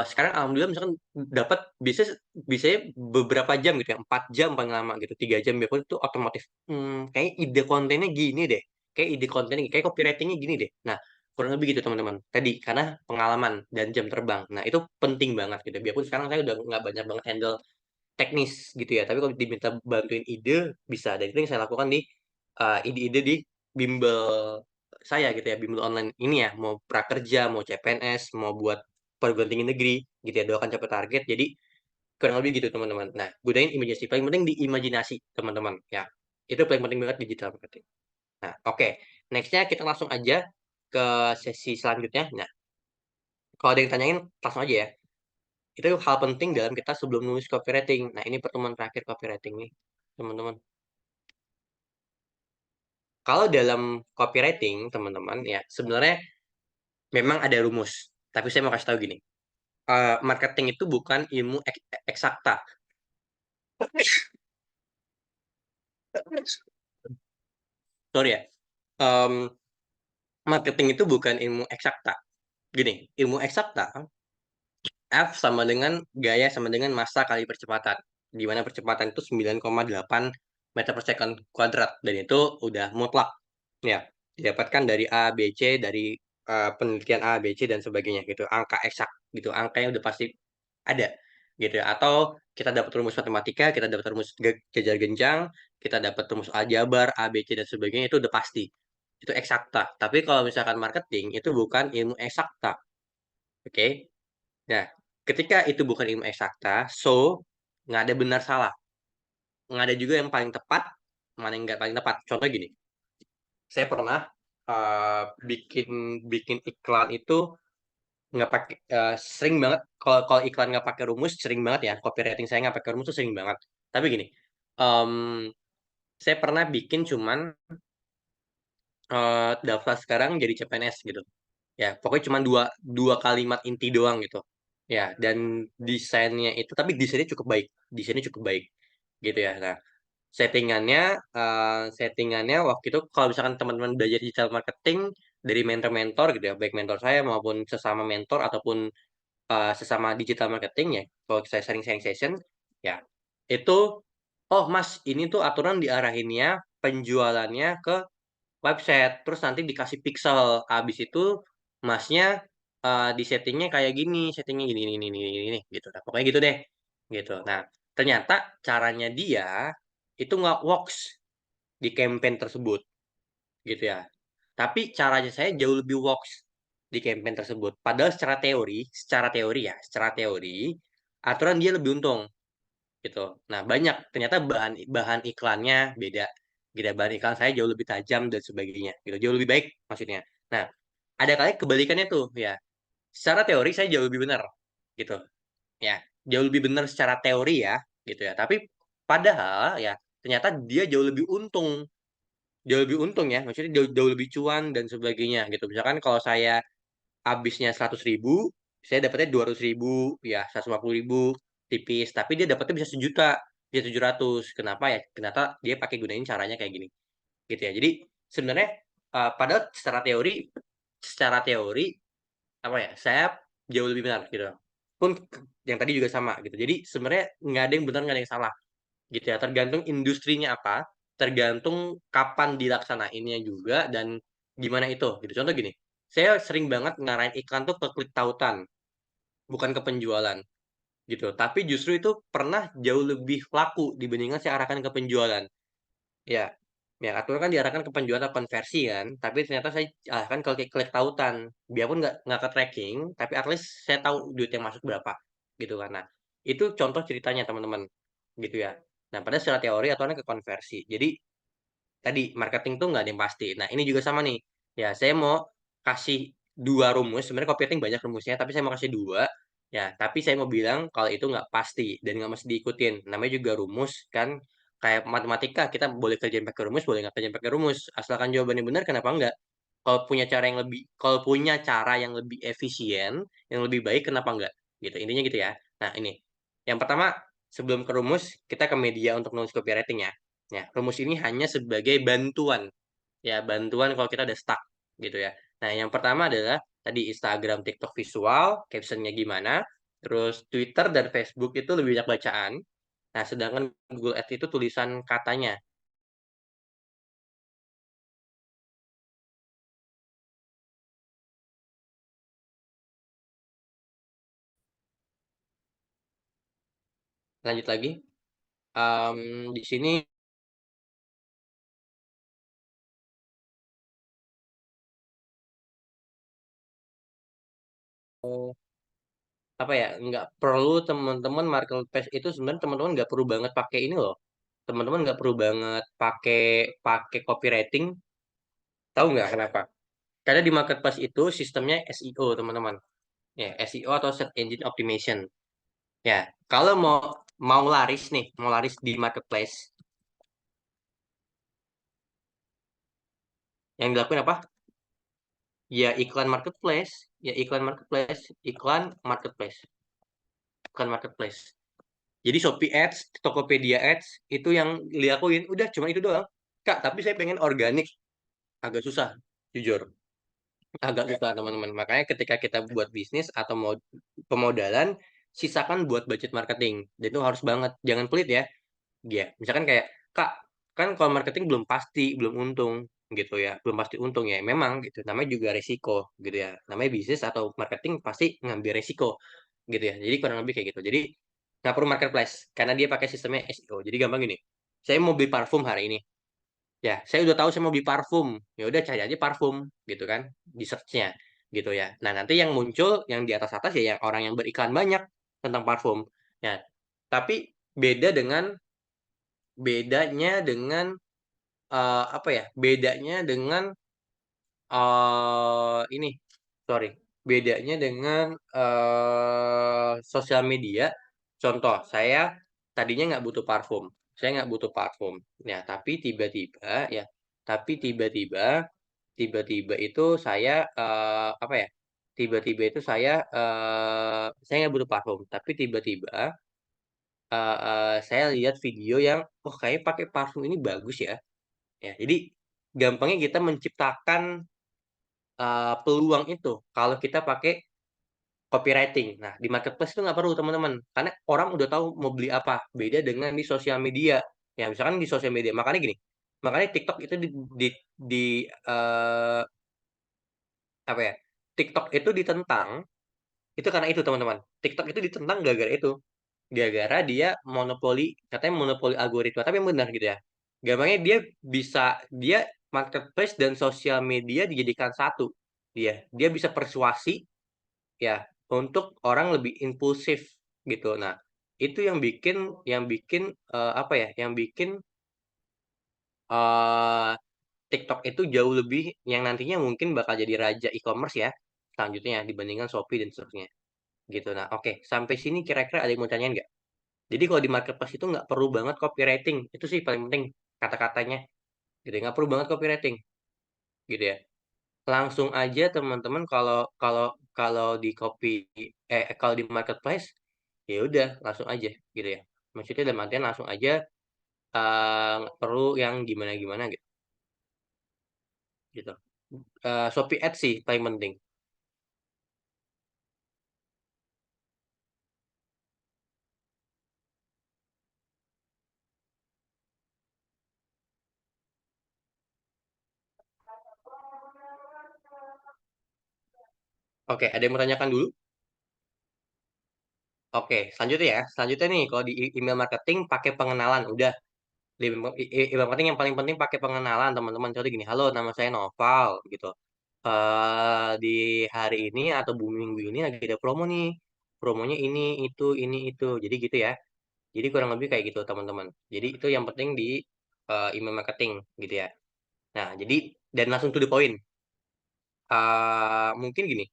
sekarang alhamdulillah misalkan dapat bisa bisa beberapa jam gitu ya, 4 jam paling lama gitu, 3 jam biarpun itu otomotif. Kayak ide kontennya gini deh, kayak ide kontennya kayak copywritingnya gini deh. Nah kurang lebih gitu teman-teman, tadi karena pengalaman dan jam terbang. Nah itu penting banget gitu, biarpun sekarang saya udah nggak banyak banget handle teknis gitu ya, tapi kalau diminta bantuin ide bisa, dan itu yang saya lakukan di ide-ide di bimbel saya gitu ya, bimbel online ini ya, mau prakerja, mau CPNS, mau buat perguruan tinggi negeri gitu ya, doakan capai target. Jadi kurang lebih gitu teman-teman. Nah, gunain imajinasi, paling penting di imajinasi teman-teman ya, itu paling penting banget digital marketing. Nah, oke, nextnya kita langsung aja ke sesi selanjutnya. Nah, kalau ada yang tanyain langsung aja ya. Itu hal penting dalam kita sebelum nulis copywriting. Nah, ini pertemuan terakhir copywriting nih, teman-teman. Kalau dalam copywriting, teman-teman, ya sebenarnya memang ada rumus. Tapi saya mau kasih tahu gini. Marketing itu bukan ilmu eksakta. Sorry ya. Em, Marketing itu bukan ilmu eksakta. Gini, ilmu eksakta, F sama dengan gaya sama dengan massa kali percepatan. Di mana percepatan itu 9,8 meter per second kuadrat. Dan itu udah mutlak. Ya, didapatkan dari A, B, C, dari penelitian A, B, C, dan sebagainya gitu. Angka eksak gitu. Angkanya udah pasti ada gitu ya. Atau kita dapat rumus matematika, kita dapat rumus jajar genjang, kita dapat rumus aljabar, A, B, C, dan sebagainya, itu udah pasti. Itu eksakta. Tapi kalau misalkan marketing, itu bukan ilmu eksakta. Oke? Nah, ketika itu bukan ilmu eksakta, so nggak ada benar salah. Nggak ada juga yang paling tepat, mana yang nggak paling tepat. Contoh gini, saya pernah bikin bikin iklan itu nggak pakai, sering banget kalau kalau iklan nggak pakai rumus, sering banget ya, copywriting saya nggak pakai rumus tuh sering banget. Tapi gini, em, saya pernah bikin cuman daftar sekarang jadi CPNS gitu. Ya pokoknya cuma dua dua kalimat inti doang gitu. Ya, dan desainnya itu, tapi desainnya cukup baik gitu ya. Nah, settingannya settingannya waktu itu kalau misalkan teman-teman belajar digital marketing dari mentor-mentor gitu ya, baik mentor saya maupun sesama mentor ataupun sesama digital marketing ya, kalau saya sharing-sharing session ya, itu, oh mas ini tuh aturan diarahinnya penjualannya ke website, terus nanti dikasih pixel, habis itu masnya di settingnya kayak gini, settingnya gini ini gitu. Nah, pokoknya gitu deh gitu. Nah, ternyata caranya dia itu nggak works di campaign tersebut gitu ya, tapi caranya saya jauh lebih works di campaign tersebut. Padahal secara teori aturan dia lebih untung gitu. Nah, banyak ternyata bahan bahan iklannya beda. Gitu, bahan iklan saya jauh lebih tajam dan sebagainya. Gitu, jauh lebih baik maksudnya. Nah, ada kali kebalikannya tuh ya. Secara teori saya jauh lebih benar gitu. Ya, jauh lebih benar secara teori ya, gitu ya. Tapi padahal ya ternyata dia jauh lebih untung ya. Maksudnya jauh lebih cuan dan sebagainya gitu. Misalkan kalau saya habisnya 100.000, saya dapatnya 200.000, ya 150.000 tipis. Tapi dia dapatnya bisa 1 juta, bisa 700. Kenapa ya? Kenapa dia pakai gunain caranya kayak gini, gitu ya. Jadi sebenarnya padahal secara teori apa ya? Saya jauh lebih benar gitu. Pun yang tadi juga sama gitu. Jadi sebenarnya nggak ada yang benar nggak ada yang salah gitu ya. Tergantung industrinya apa, tergantung kapan dilaksanainnya juga dan gimana itu. Gitu. Contoh gini, saya sering banget ngarahin iklan tuh ke klik tautan, bukan ke penjualan gitu. Tapi justru itu pernah jauh lebih laku dibandingkan saya arahkan ke penjualan. Ya, ya aturan kan diarahkan ke penjualan atau konversi kan, tapi ternyata saya arahkan ke klik tautan. Biarpun nggak ke tracking, tapi at least saya tahu duit yang masuk berapa gitu kan. Nah, itu contoh ceritanya teman-teman gitu ya. Nah, pada secara teori aturannya ke konversi. Jadi tadi marketing tuh nggak ada yang pasti. Nah, ini juga sama nih. Ya, saya mau kasih 2 rumus. Sebenarnya copywriting banyak rumusnya, tapi saya mau kasih 2. Ya, tapi saya mau bilang kalau itu nggak pasti dan nggak mesti diikutin. Namanya juga rumus kan. Kayak matematika, kita boleh kerjain pakai rumus, boleh nggak kerjain pakai rumus. Asalkan jawabannya benar, kenapa nggak? Kalau punya cara yang lebih efisien, yang lebih baik, kenapa nggak? Gitu. Intinya gitu ya. Nah, ini. Yang pertama, sebelum ke rumus, kita ke media untuk nulis copywriting ya. Ya, rumus ini hanya sebagai bantuan. Ya, bantuan kalau kita ada stuck gitu ya. Nah, yang pertama adalah tadi Instagram, TikTok visual, captionnya gimana. Terus Twitter dan Facebook itu lebih banyak bacaan. Nah, sedangkan Google Ads itu tulisan katanya. Lanjut lagi. Di sini eh, apa ya? Nggak perlu teman-teman marketplace itu sebenarnya teman-teman nggak perlu banget pakai ini loh. Teman-teman nggak perlu banget pakai pakai copywriting. Tahu nggak kenapa? Karena di marketplace itu sistemnya SEO, teman-teman. Ya, SEO atau Search Engine Optimization. Ya, kalau mau laris nih, mau laris di marketplace, yang dilakuin apa? Ya iklan marketplace, ya iklan marketplace, iklan marketplace, iklan marketplace. Jadi Shopee Ads, Tokopedia Ads itu yang dilakuin, udah cuma itu doang. Kak, tapi saya pengen organik, agak susah, jujur. Agak susah teman-teman. Makanya ketika kita buat bisnis atau mau pemodalan, sisakan buat budget marketing. Dan itu harus banget, jangan pelit ya. Ya, misalkan kayak, Kak, kan kalau marketing belum pasti, belum untung gitu ya. Belum pasti untung ya. Memang gitu, namanya juga resiko gitu ya. Namanya bisnis atau marketing pasti ngambil resiko gitu ya. Jadi kurang lebih kayak gitu. Jadi nggak perlu marketplace karena dia pakai sistemnya SEO. Jadi gampang gini. Saya mau beli parfum hari ini. Ya, saya udah tahu saya mau beli parfum. Ya udah cari aja parfum gitu kan di search-nya gitu ya. Nah, nanti yang muncul yang di atas-atas ya yang orang yang beriklan banyak tentang parfum. Ya, tapi beda dengan apa ya? Bedanya dengan ini, sorry, bedanya dengan sosial media. Contoh, saya tadinya nggak butuh parfum, saya nggak butuh parfum. Ya, tiba-tiba itu apa ya? Tiba-tiba itu saya nggak butuh parfum, tapi tiba-tiba saya lihat video yang, oh kayaknya pakai parfum ini bagus ya. Ya, jadi gampangnya kita menciptakan peluang itu kalau kita pakai copywriting. Nah, di marketplace itu nggak perlu teman-teman, karena orang udah tahu mau beli apa. Beda dengan di sosial media. Ya, misalkan di sosial media, makanya gini, makanya TikTok itu di, di eh, apa ya? TikTok itu ditentang, itu karena itu teman-teman. TikTok itu ditentang gara-gara itu. Gara-gara dia katanya monopoli algoritma, tapi yang benar gitu ya. Gampangnya dia marketplace dan sosial media dijadikan satu dia bisa persuasi ya untuk orang lebih impulsif gitu. Nah, itu yang bikin apa ya? Yang bikin eh TikTok itu jauh lebih yang nantinya mungkin bakal jadi raja e-commerce ya selanjutnya dibandingkan Shopee dan seterusnya gitu. Nah, oke, sampai sini kira-kira ada yang mau tanyain nggak? Jadi kalau di marketplace itu nggak perlu banget copywriting, itu sih paling penting kata-katanya gitu ya. Nggak perlu banget copywriting gitu ya. Langsung aja teman-teman kalau kalau kalau di kalau di marketplace ya udah langsung aja gitu ya. Maksudnya dalam artian langsung aja nggak perlu yang gimana-gimana gitu. Gitu. Shopee Ads sih paling penting. Oke, ada yang mau tanyakan dulu? Oke, selanjutnya ya. Selanjutnya nih, kalau di email marketing pakai pengenalan, udah. Di email marketing yang paling penting pakai pengenalan, teman-teman. Contoh gini, halo, nama saya Noval, gitu. Di hari ini atau minggu ini lagi ada promo nih. Promonya ini, itu. Jadi gitu ya. Jadi kurang lebih kayak gitu, teman-teman. Jadi itu yang penting di email marketing, gitu ya. Nah, jadi, dan langsung to the point. Mungkin gini,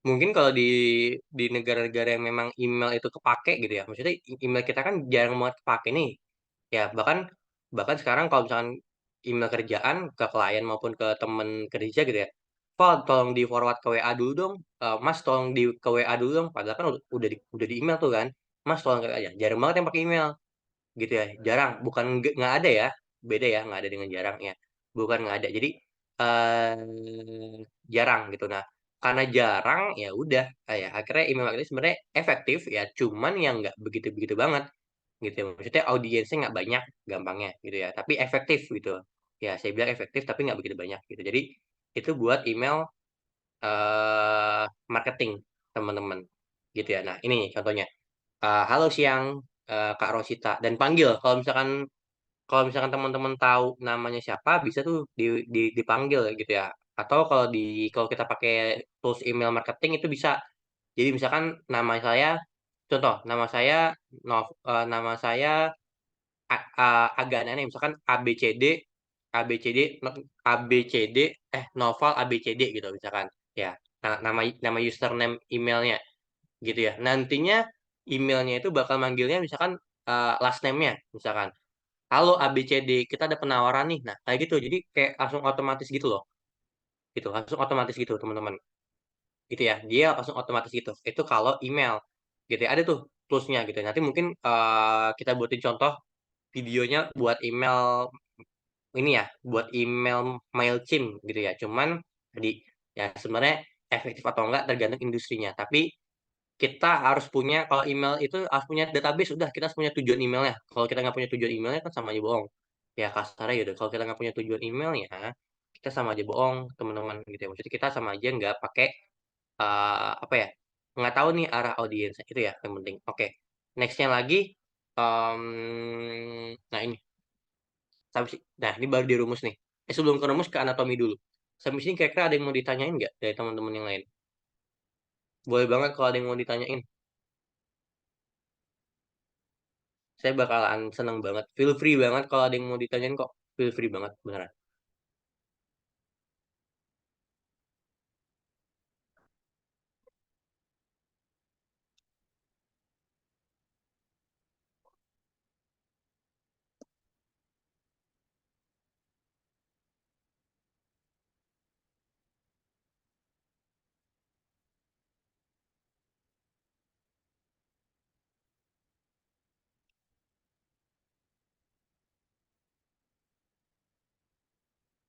mungkin kalau di negara-negara yang memang email itu kepake gitu ya. Maksudnya email kita kan jarang banget kepake nih. Ya, bahkan bahkan sekarang kalau misalkan email kerjaan ke klien maupun ke temen kerja gitu ya. Val, tolong di forward ke WA dulu dong. Mas, tolong di ke WA dulu dong. Padahal kan udah di email tuh kan. Mas, tolong ke aja. Jarang banget yang pakai email gitu ya. Jarang, bukan nggak ada ya. Beda ya, nggak ada dengan jarang ya. Bukan nggak ada. Jadi jarang gitu. Nah, karena jarang ya udah ya akhirnya email marketing sebenarnya efektif ya, cuman yang nggak begitu-begitu banget gitu ya. Maksudnya audiensnya nggak banyak gampangnya gitu ya, tapi efektif gitu. Ya, saya bilang efektif tapi nggak begitu banyak gitu. Jadi itu buat email eh marketing teman-teman gitu ya. Nah, ini contohnya. Halo siang Kak Rosita dan panggil kalau misalkan teman-teman tahu namanya siapa bisa tuh dipanggil gitu ya. Atau kalau kita pakai tools email marketing itu bisa. Jadi misalkan contoh nama saya nama saya agak aneh misalkan ABCD ABCD ABCD Novel ABCD gitu misalkan ya. Nah, nama username emailnya gitu ya. Nantinya emailnya itu bakal manggilnya misalkan last name-nya misalkan. Halo ABCD, kita ada penawaran nih. Nah, kayak gitu. Jadi kayak langsung otomatis gitu loh. Gitu, langsung otomatis gitu, teman-teman. Gitu ya. Dia langsung otomatis gitu. Itu kalau email. Gitu ya. Ada tuh toolsnya gitu. Nanti mungkin kita buatin contoh videonya buat email ini ya, buat email MailChimp gitu ya. Cuman tadi ya sebenarnya efektif atau enggak tergantung industrinya. Tapi kita harus punya kalau email itu harus punya database udah kita harus punya tujuan emailnya kalau kita nggak punya tujuan emailnya kan sama aja bohong ya kasarnya gitu kalau kita nggak punya tujuan emailnya kita sama aja bohong teman-teman gitu ya maksudnya kita sama aja nggak pakai apa ya nggak tahu nih arah audiens itu ya yang penting oke nextnya lagi nah ini nah ini baru dirumus nih sebelum ke rumus ke anatomi dulu sampai sini kira-kira ada yang mau ditanyain nggak dari teman-teman yang lain boleh banget kalau ada yang mau ditanyain. Saya bakalan seneng banget. Feel free banget kalau ada yang mau ditanyain kok. Feel free banget, beneran.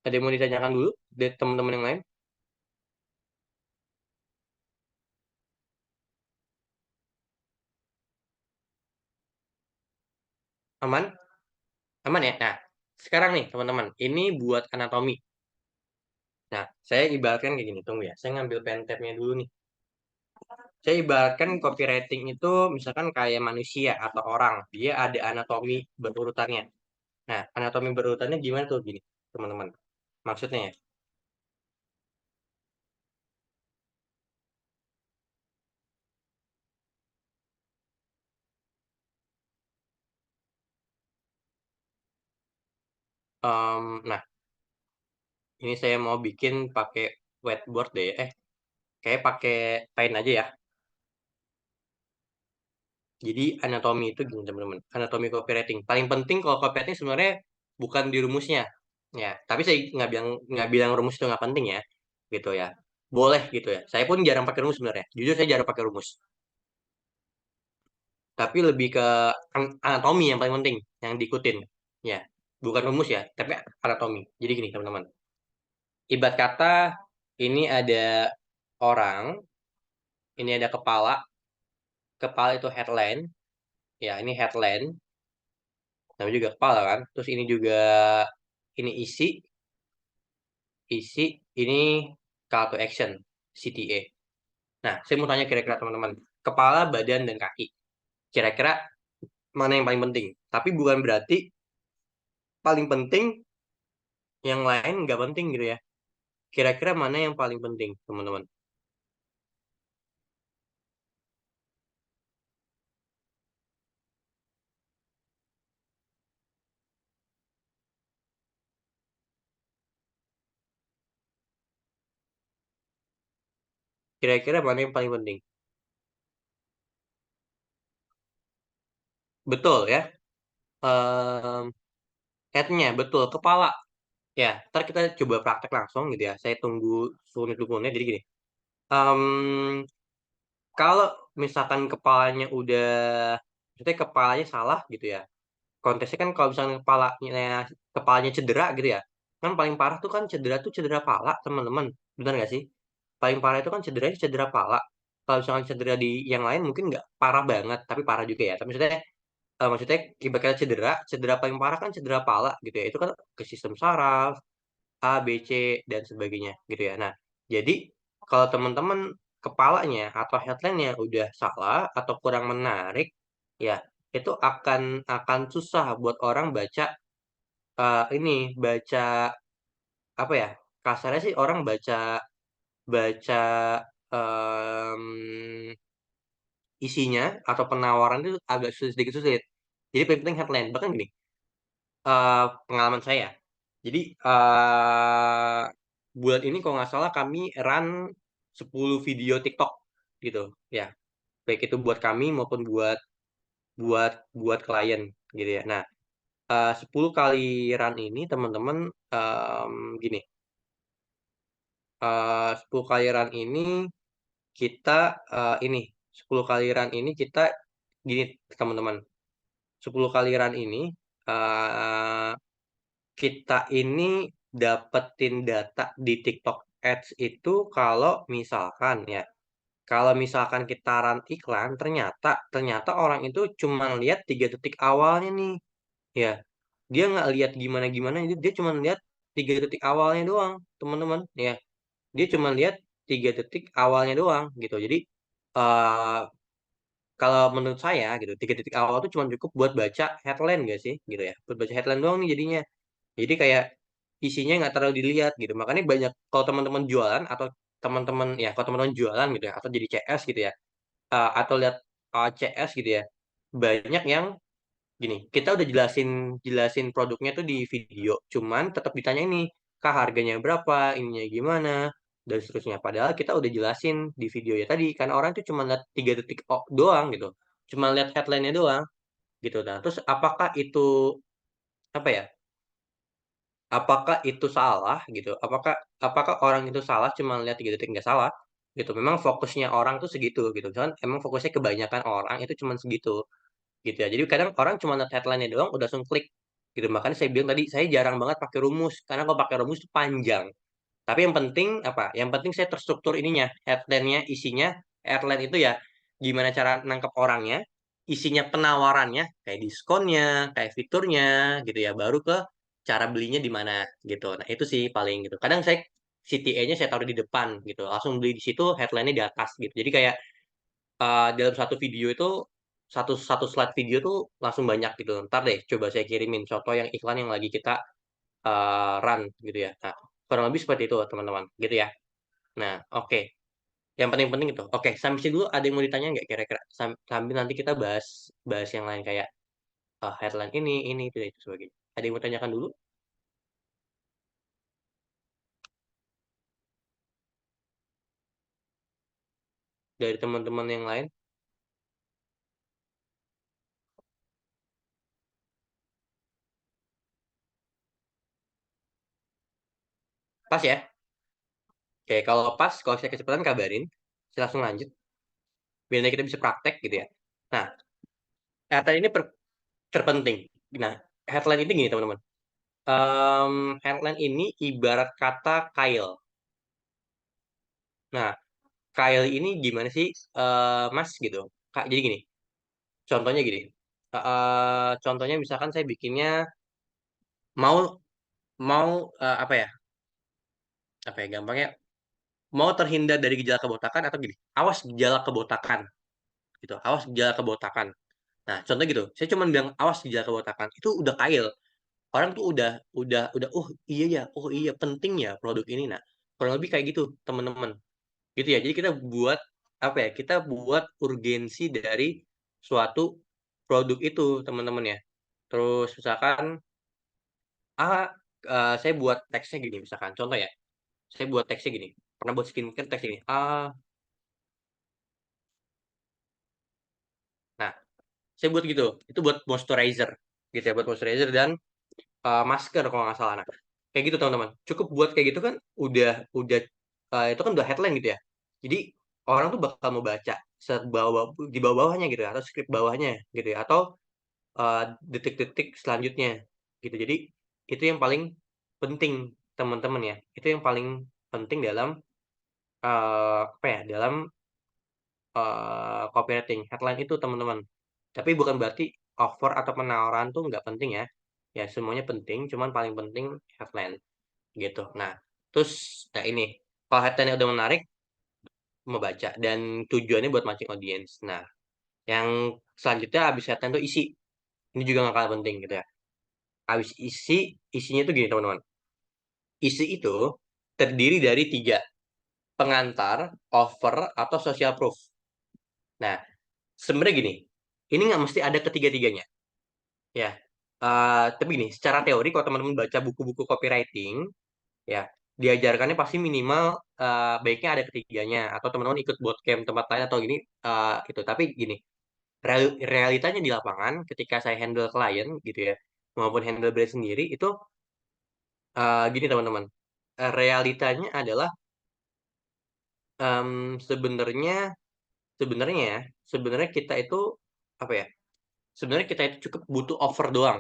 Ada yang mau ditanyakan dulu dari teman-teman yang lain? Aman? Aman ya? Nah, sekarang nih teman-teman, ini buat anatomi. Nah, saya ibaratkan kayak gini, tunggu ya. Saya ngambil pen tab-nya dulu nih. Saya ibaratkan copywriting itu misalkan kayak manusia atau orang. Dia ada anatomi berurutannya. Nah, anatomi berurutannya gimana tuh gini, teman-teman? Maksudnya ya, Nah, ini saya mau bikin pakai whiteboard deh. Kayak pakai Paint aja ya. Jadi anatomi itu gini teman-teman. Anatomi copywriting. Paling penting kalau copywriting sebenarnya bukan di rumusnya. Ya, tapi saya nggak bilang rumus itu nggak penting ya, gitu ya. Boleh gitu ya. Saya pun jarang pakai rumus sebenarnya. Jujur saya jarang pakai rumus. Tapi lebih ke anatomi yang paling penting yang diikutin. Ya, bukan rumus ya, tapi anatomi. Jadi gini teman-teman. Ibarat kata ini ada orang, ini ada kepala, kepala itu headline, ya ini headline, namanya juga kepala kan. Terus ini juga ini isi ini call to action, CTA. Nah, saya mau tanya kira-kira teman-teman, kepala, badan, dan kaki. Kira-kira mana yang paling penting? Tapi bukan berarti paling penting, yang lain nggak penting gitu ya. Kira-kira mana yang paling penting, teman-teman? Kira-kira mana yang paling penting? Betul ya. Ehm Head-nya, betul. Kepala. Ya, ntar kita coba praktek langsung gitu ya. Saya tunggu 10 menit dulu. Jadi gini. Em, Kalau misalkan kepalanya udah, maksudnya kepalanya salah gitu ya. Konteksnya kan kalau misalkan kepalanya cedera gitu ya. Kan paling parah tuh kan cedera tuh cedera pala, teman-teman. Benar nggak sih? Paling parah itu kan cederanya cedera pala. Kalau misalkan cedera di yang lain mungkin nggak parah banget, tapi parah juga ya. Tapi maksudnya ibaratnya cedera, cedera paling parah kan cedera pala gitu ya. Itu kan ke sistem saraf, A, B, C, dan sebagainya gitu ya. Nah, jadi kalau teman-teman kepalanya atau headline-nya udah salah atau kurang menarik, ya itu akan susah buat orang baca baca apa ya? Kasarnya sih orang baca baca em, isinya atau penawaran itu agak sulit, sedikit sulit. Jadi paling penting headline. Bahkan gini, pengalaman saya. Jadi bulan ini kalau nggak salah kami run 10 video TikTok gitu ya. Baik itu buat kami maupun buat buat buat klien gitu ya. Nah, 10 kali run ini teman-teman em, gini, 10 kali run ini kita ini 10 kali run ini kita gini teman-teman. 10 kali run ini eh, kita ini dapetin data di TikTok Ads itu kalau misalkan kita run iklan, ternyata ternyata orang itu cuma lihat 3 detik awalnya nih, ya dia nggak lihat gimana gimana, dia cuma lihat 3 detik awalnya doang, teman-teman, ya dia cuma lihat 3 detik awalnya doang gitu. Jadi eh kalau menurut saya gitu, 3 detik awal tuh cuma cukup buat baca headline gak sih, gitu ya, buat baca headline doang nih jadinya. Jadi kayak isinya nggak terlalu dilihat gitu. Makanya banyak kalau teman-teman jualan atau kalau teman-teman jualan gitu ya atau jadi CS gitu ya atau lihat CS gitu ya. Banyak yang gini, kita udah jelasin jelasin produknya tuh di video, cuman tetap ditanya ini, Kak harganya berapa, ininya gimana, dan seterusnya. Padahal kita udah jelasin di video ya tadi, karena orang tuh cuma lihat 3 detik doang gitu. Cuma lihat headline-nya doang gitu. Nah, terus apa ya? Apakah itu salah gitu? Apakah apakah orang itu salah cuma lihat 3 detik nggak salah gitu? Memang fokusnya orang tuh segitu gitu. Cuman emang fokusnya kebanyakan orang itu cuma segitu gitu ya. Jadi kadang orang cuma lihat headline-nya doang udah langsung klik gitu. Makanya saya bilang tadi saya jarang banget pakai rumus karena kalau pakai rumus itu panjang. Tapi yang penting apa? Yang penting saya terstruktur ininya, headline-nya, isinya, headline itu ya gimana cara nangkep orangnya, isinya penawarannya, kayak diskonnya, kayak fiturnya gitu ya, baru ke cara belinya di mana gitu. Nah, itu sih paling gitu. Kadang saya CTA-nya saya taruh di depan gitu, langsung beli di situ, headline-nya di atas gitu. Jadi kayak dalam satu video itu satu satu slide video tuh langsung banyak gitu. Ntar deh coba saya kirimin contoh yang iklan yang lagi kita run gitu ya. Nah, kurang lebih seperti itu teman-teman, gitu ya. Nah, oke. Yang penting-penting itu. Oke, sampai sini dulu ada yang mau ditanya nggak kira-kira? Sambil nanti kita bahas bahas yang lain kayak headline ini itu sebagainya. Ada yang mau tanyakan dulu? dari teman-teman yang lain? Pas ya? Oke, kalau pas, kalau saya kecepatan kabarin. Saya langsung lanjut. Biar nanti kita bisa praktek gitu ya. Nah, headline ini terpenting. Nah, headline ini gini teman-teman. Headline ini ibarat kata kail. Nah, kail ini gimana sih, Mas gitu? Kak, jadi gini. Contohnya gini. Contohnya misalkan saya bikinnya mau mau apa ya? Apa ya gampangnya? Mau terhindar dari gejala kebotakan atau gini. Awas gejala kebotakan gitu. Awas gejala kebotakan. Nah, contoh gitu. Saya cuma bilang awas gejala kebotakan. Itu udah kail. Orang tuh udah oh iya ya, oh iya penting ya produk ini. Nah, kurang lebih kayak gitu, teman-teman. Gitu ya. Jadi kita buat apa ya? Kita buat urgensi dari suatu produk itu, teman-teman ya. Terus misalkan ah saya buat teksnya gini misalkan. Contoh ya. Saya buat teksnya gini. Pernah buat skincare teks ini. Nah, saya buat gitu. Itu buat moisturizer gitu ya, buat moisturizer dan masker kalau nggak salah. Nah, kayak gitu teman-teman. Cukup buat kayak gitu kan udah itu kan udah headline gitu ya. Jadi orang tuh bakal mau baca bawah di bawah-bawahnya gitu ya, atau skrip bawahnya gitu ya, atau detik-detik selanjutnya gitu. Jadi itu yang paling penting teman-teman ya. Itu yang paling penting dalam apa ya? Dalam copywriting headline itu teman-teman. Tapi bukan berarti offer atau penawaran tuh nggak penting ya. Ya semuanya penting, cuman paling penting headline gitu. Nah, terus nah ini kalau headline udah menarik membaca dan tujuannya buat mancing audiens. Nah, yang selanjutnya habis headline tuh isi. Ini juga nggak kalah penting gitu ya. Habis isinya tuh gini teman-teman. Isi itu terdiri dari tiga, pengantar, offer, atau social proof. Nah, sebenarnya gini, ini nggak mesti ada ketiga-tiganya. Ya, tapi gini, secara teori kalau teman-teman baca buku-buku copywriting, ya diajarkannya pasti minimal baiknya ada ketiganya atau teman-teman ikut bootcamp tempat lain atau gini gitu. Tapi gini, realitanya di lapangan ketika saya handle klien gitu ya, maupun handle brand sendiri itu gini teman-teman. Realitanya adalah em, sebenarnya sebenarnya ya, sebenarnya kita itu apa ya? Sebenarnya kita itu cukup butuh offer doang.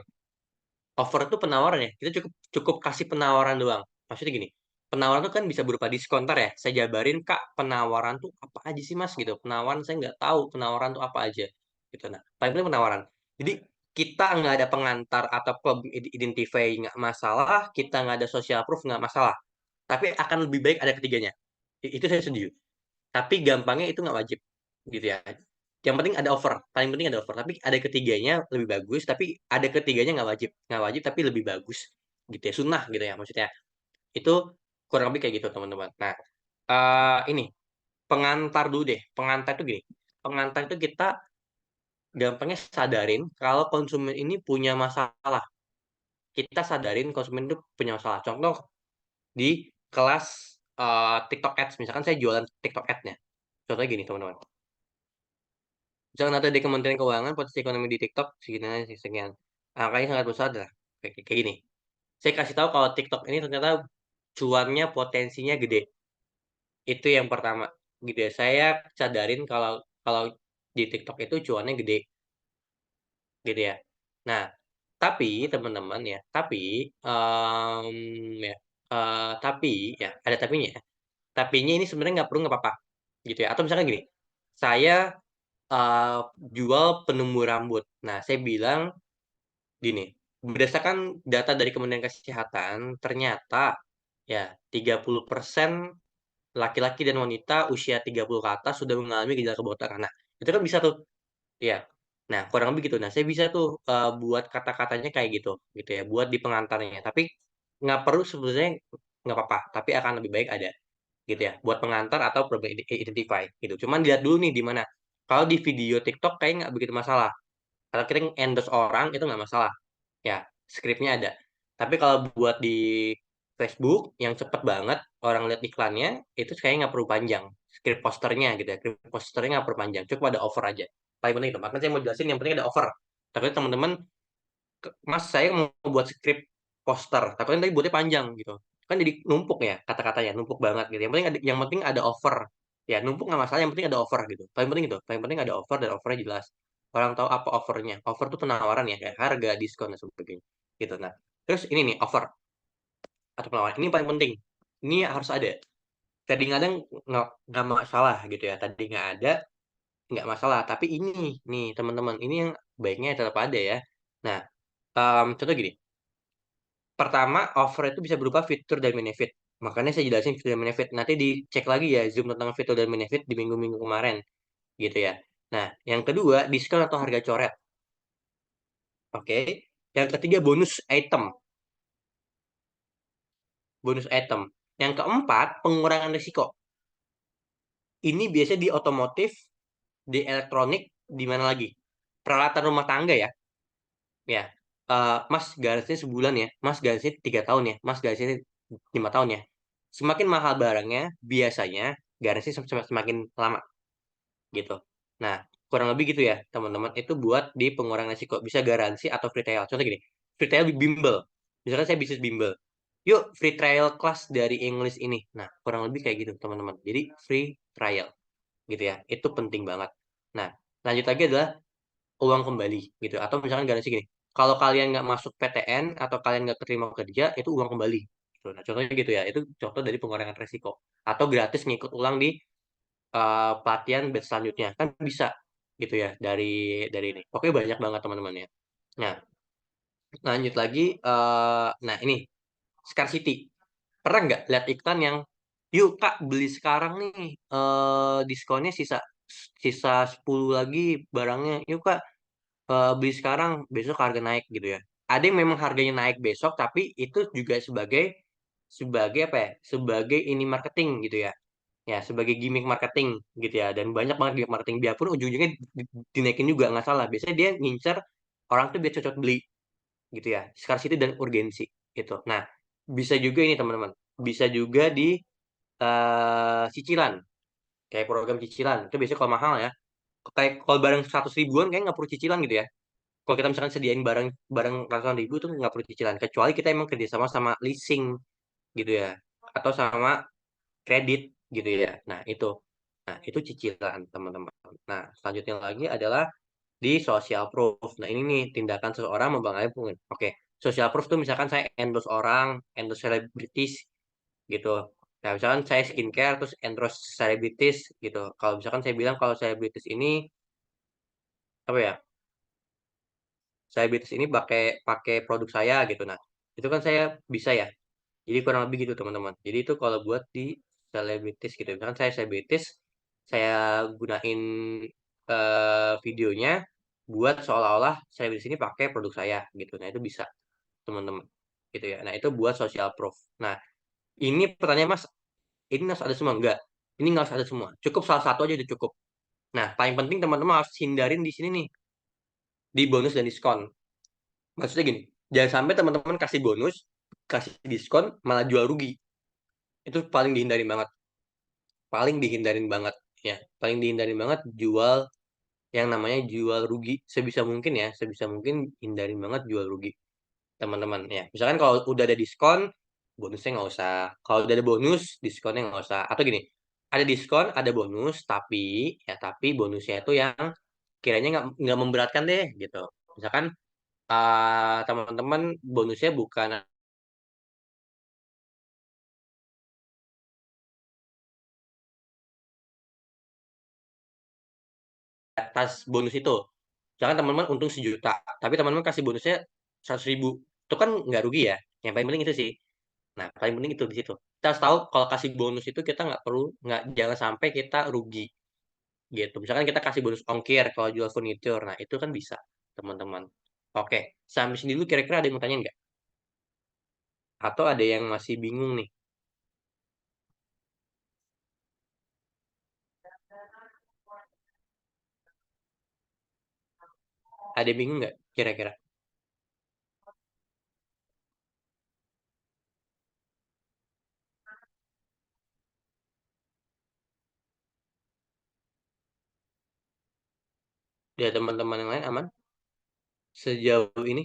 Offer itu penawaran ya. Kita cukup cukup kasih penawaran doang. Maksudnya gini, penawaran tuh kan bisa berupa diskon. Ntar ya, saya jabarin Kak, penawaran tuh apa aja sih Mas gitu. Penawaran saya nggak tahu penawaran tuh apa aja gitu. Nah, paling penting penawaran. Jadi kita nggak ada pengantar atau problem identify nggak masalah, kita nggak ada social proof nggak masalah. Tapi akan lebih baik ada ketiganya. Itu saya setuju. Tapi gampangnya itu nggak wajib gitu ya. Yang penting ada offer, paling penting ada offer. Tapi ada ketiganya lebih bagus, tapi ada ketiganya nggak wajib tapi lebih bagus gitu ya, sunnah gitu ya maksudnya. Itu kurang lebih kayak gitu teman-teman. Nah, ini pengantar dulu deh. Pengantar itu gini, pengantar itu kita gampangnya sadarin kalau konsumen ini punya masalah. Kita sadarin konsumen itu punya masalah. Contoh di kelas TikTok Ads, misalkan saya jualan TikTok Ads-nya. Contohnya gini teman-teman. Misalkan ada di Kementerian Keuangan potensi ekonomi di TikTok sekian sekian. Angkanya sangat besar dah. Kayak gini. Saya kasih tahu kalau TikTok ini ternyata cuannya potensinya gede. Itu yang pertama. Gitu ya. Saya sadarin kalau kalau di TikTok itu cuannya gede gitu ya. Nah, tapi teman-teman ya, em, ya, tapi ya ada tapinya ya. Tapinya ini sebenarnya nggak perlu nggak apa-apa gitu ya. Atau misalkan gini, saya eh, jual penumbuh rambut. Nah, saya bilang gini, berdasarkan data dari Kementerian Kesehatan, ternyata ya 30% laki-laki dan wanita usia 30 ke atas sudah mengalami gejala kebotakan. Nah, itu kan bisa tuh, ya. Nah, kurang lebih gitu. Nah, saya bisa tuh buat kata-katanya kayak gitu ya, buat di pengantarnya. Tapi nggak perlu sebenarnya nggak apa-apa, tapi akan lebih baik ada gitu ya, buat pengantar atau problem identify gitu. Cuman lihat dulu nih di mana. Kalau di video TikTok kayak nggak begitu masalah. Kalau kita endorse orang itu nggak masalah. Ya, skripnya ada. Tapi kalau buat di Facebook yang cepet banget orang lihat iklannya itu kayaknya nggak perlu panjang script posternya gitu ya, script posternya nggak perlu panjang, cukup ada offer aja, paling penting itu. Makanya saya mau jelasin yang penting ada offer. Tapi teman-teman, Mas saya mau buat skrip poster, takutnya tadi buatnya panjang gitu. Kan jadi numpuk ya kata-katanya, numpuk banget gitu. Yang penting ada offer. Ya, numpuk nggak masalah, yang penting ada offer gitu. Paling penting itu, paling penting ada offer dan offernya jelas. Orang tahu apa offernya. Offer itu penawaran ya, kayak harga, diskon dan sebagainya. Gitu. Nah, terus ini nih offer atau penawaran. Ini paling penting. Ini harus ada. Tadi kadang nggak masalah gitu ya. Tadi nggak ada, nggak masalah. Tapi ini nih teman-teman, ini yang baiknya tetap ada ya. Nah, contoh gini. Pertama, offer itu bisa berupa fitur dan benefit. Makanya saya jelasin fitur dan benefit. Nanti dicek lagi ya Zoom tentang fitur dan benefit di minggu-minggu kemarin, gitu ya. Nah, yang kedua, diskon atau harga coret. Oke. Yang ketiga, bonus item. Bonus item. Yang keempat, pengurangan risiko. Ini biasanya di otomotif, di elektronik, di mana lagi? Peralatan rumah tangga ya. Ya, Mas garansinya sebulan ya, Mas garansinya 3 tahun ya, Mas garansinya 5 tahun ya. Semakin mahal barangnya, biasanya garansi semakin lama gitu. Nah, kurang lebih gitu ya, teman-teman. Itu buat di pengurangan risiko. Bisa garansi atau free trial. Contoh gini, free trial di bimbel. Misalkan saya bisnis bimbel. Yuk, free trial kelas dari English ini. Nah, kurang lebih kayak gitu, teman-teman. Jadi, free trial gitu ya. Itu penting banget. Nah, lanjut lagi adalah uang kembali gitu, atau misalkan garansi gini, kalau kalian nggak masuk PTN atau kalian nggak terima kerja itu uang kembali gitu. Nah, contohnya gitu ya, itu contoh dari pengurangan resiko. Atau gratis ngikut ulang di pelatihan batch selanjutnya kan bisa gitu ya, dari ini pokoknya banyak banget teman-teman ya. Nah, lanjut lagi, nah ini scarcity. Pernah nggak lihat iklan yang, yuk kak beli sekarang nih, diskonnya sisa sisa 10 lagi barangnya, yuk kak, beli sekarang besok harga naik gitu ya. Ada yang memang harganya naik besok tapi itu juga sebagai sebagai apa ya? Sebagai ini marketing gitu ya. Ya, sebagai gimmick marketing gitu ya. Dan banyak banget gimmick marketing, biarpun ujung-ujungnya dinaikin juga nggak salah. Biasanya dia ngincer orang tuh biar cocok beli gitu ya. Scarcity dan urgensi gitu. Nah, bisa juga ini teman-teman. Bisa juga di cicilan, kayak program cicilan. Itu biasanya kalau mahal ya. Kayak kalau barang 100 ribuan kayak nggak perlu cicilan gitu ya. Kalau kita misalkan sediain barang barang ratusan ribu tuh nggak perlu cicilan, kecuali kita emang kerjasama sama leasing gitu ya, atau sama kredit gitu ya. Nah itu cicilan teman-teman. Nah, selanjutnya lagi adalah di social proof. Nah, ini nih tindakan seseorang mempengaruhi hubungan. Oke, social proof tuh misalkan saya endorse orang, endorse selebritis gitu. Nah, misalkan saya skincare terus endorse selebritis gitu. Kalau misalkan saya bilang kalau selebritis ini apa ya, selebritis ini pakai pakai produk saya gitu. Nah, itu kan saya bisa ya. Jadi kurang lebih gitu teman-teman. Jadi itu kalau buat di selebritis gitu. Misalkan saya selebritis, saya gunain videonya buat seolah-olah selebritis ini pakai produk saya gitu. Nah, itu bisa teman-teman. Gitu ya. Nah, itu buat social proof. Nah, ini pertanyaan Mas, ini harus ada semua enggak? Ini nggak harus ada semua. Cukup salah satu aja udah cukup. Nah, paling penting teman-teman harus hindarin di sini nih, di bonus dan diskon. Maksudnya gini, jangan sampai teman-teman kasih bonus, kasih diskon, malah jual rugi. Itu paling dihindarin banget. Paling dihindarin banget. Ya, paling dihindarin banget jual yang namanya jual rugi. Sebisa mungkin ya, sebisa mungkin hindarin banget jual rugi. Teman-teman ya. Misalkan kalau udah ada diskon, bonusnya nggak usah. Kalau udah ada bonus, diskonnya nggak usah. Atau gini, ada diskon, ada bonus, tapi bonusnya itu yang kiranya nggak memberatkan deh gitu. Misalkan teman-teman bonusnya bukan atas bonus itu. Misalkan teman-teman untung 1 juta, tapi teman-teman kasih bonusnya 100 ribu. Itu kan nggak rugi ya. Yang paling penting itu sih. Nah, paling penting itu di situ. Kita harus tahu kalau kasih bonus itu kita nggak perlu, nggak, jangan sampai kita rugi gitu. Misalkan kita kasih bonus ongkir kalau jual furniture. Nah, itu kan bisa, teman-teman. Oke, sampai sini dulu kira-kira ada yang mau tanya nggak? Atau ada yang masih bingung nih? Ada yang bingung nggak kira-kira? Ya teman-teman yang lain aman sejauh ini?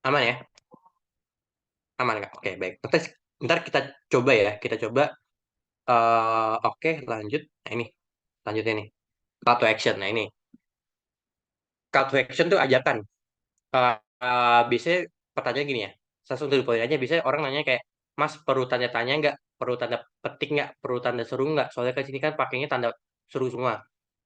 Aman ya? Aman nggak? Oke, baik. Ntar kita coba ya. Kita coba. Oke, lanjut. Nah, ini. Lanjutnya nih. Call to action. Nah, ini. Call to action tuh ajakan. Biasanya pertanyaan gini ya. Langsung to the point aja. Biasanya orang nanya kayak, Mas, perlu tanda tanya nggak? Perlu tanda petik nggak? Perlu tanda seru nggak? Soalnya kan sini kan pakainya tanda seru semua.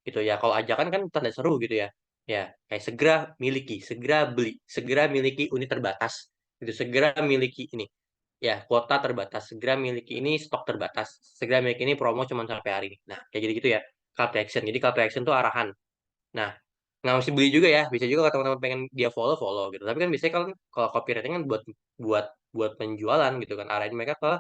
Gitu ya. Kalau ajakan kan tanda seru gitu ya. Ya, kayak segera miliki, segera beli, segera miliki unit terbatas. Gitu, segera miliki ini. Ya, kuota terbatas. Segera miliki ini stok terbatas. Segera miliki ini promo cuma sampai hari ini. Nah, kayak gitu-gitu ya. Call to action. Jadi call to action tuh arahan. Nah, nggak mesti beli juga ya. Bisa juga kalau teman-teman pengen dia follow, follow gitu. Tapi kan biasanya kalau copywriting kan buat buat buat penjualan gitu kan. Arahin mereka ke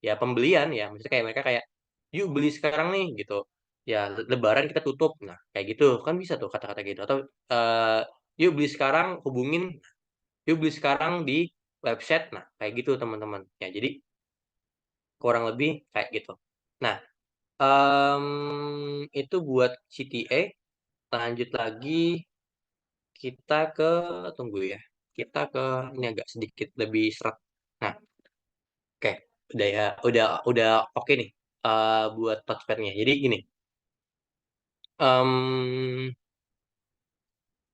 ya pembelian ya. Misalnya kayak mereka kayak, yuk beli sekarang nih gitu. Ya, lebaran kita tutup. Nah, kayak gitu. Kan bisa tuh kata-kata gitu. Atau eh, yuk beli sekarang, hubungin. Yuk beli sekarang di website. Nah, kayak gitu teman-teman. Ya, jadi kurang lebih kayak gitu. Nah, itu buat CTA. Lanjut lagi kita ke tunggu ya. Kita ke ini agak sedikit lebih seret. Nah, oke. Udah ya, udah oke nih buat touchpadnya. Jadi gini, em,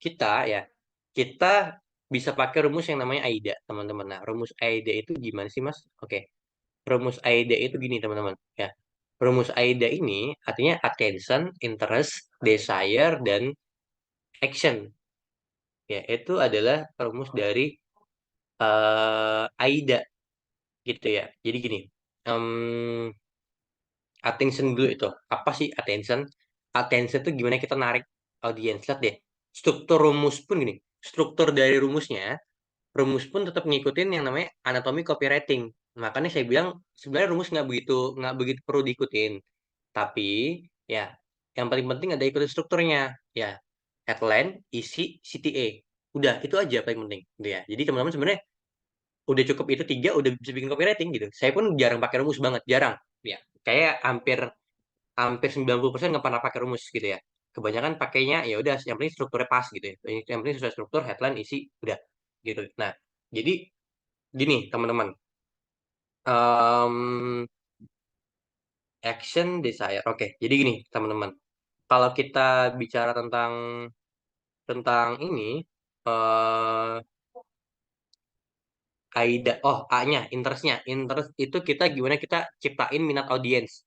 kita ya, kita bisa pakai rumus yang namanya AIDA, teman-teman. Nah, rumus AIDA itu gimana sih, Mas? Oke, rumus AIDA itu gini, teman-teman. Ya, rumus AIDA ini artinya attention, interest, desire, dan action. Ya, itu adalah rumus dari AIDA gitu ya. Jadi gini, em, attention dulu itu. Apa sih attention? Attention itu gimana kita narik audiens. Lihat deh, struktur rumus pun gini. Struktur dari rumusnya, rumus pun tetap ngikutin yang namanya anatomi copywriting. Makanya saya bilang sebenarnya rumus nggak begitu perlu diikutin. Tapi ya yang paling penting ada ikutin strukturnya. Ya, headline, isi, CTA. Udah, itu aja paling penting. Gitu ya. Jadi teman-teman sebenarnya udah cukup itu tiga udah bisa bikin copywriting gitu. Saya pun jarang pakai rumus banget, jarang. Ya, kayak hampir hampir 90% nggak pernah pakai rumus gitu ya. Kebanyakan pakainya ya udah yang penting strukturnya pas gitu ya. Yang penting sesuai struktur, headline, isi, udah gitu. Nah, jadi gini teman-teman. Em, Action desire. Oke, jadi gini teman-teman. Kalau kita bicara tentang ini eh AIDA, oh A-nya, interestnya. Interest itu kita gimana kita ciptain minat audiens.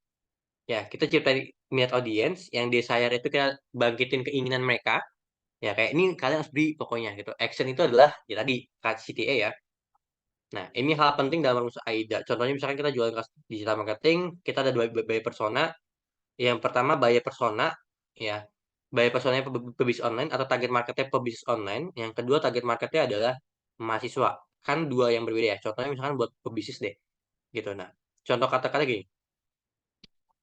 Ya, kita ciptain minat audiens, yang desire itu kita bangkitin keinginan mereka. Ya, kayak ini kalian harus beli pokoknya gitu. Action itu adalah ya tadi CTA ya. Nah, ini hal penting dalam rumus AIDA. Contohnya misalkan kita jualan digital marketing, kita ada dua buyer persona. Yang pertama buyer persona, ya. Buyer personanya pebisnis online atau target marketnya pebisnis online. Yang kedua target marketnya adalah mahasiswa. Kan dua yang berbeda ya. Contohnya misalkan buat pebisnis deh, gitu. Nah, contoh kata-kata gini,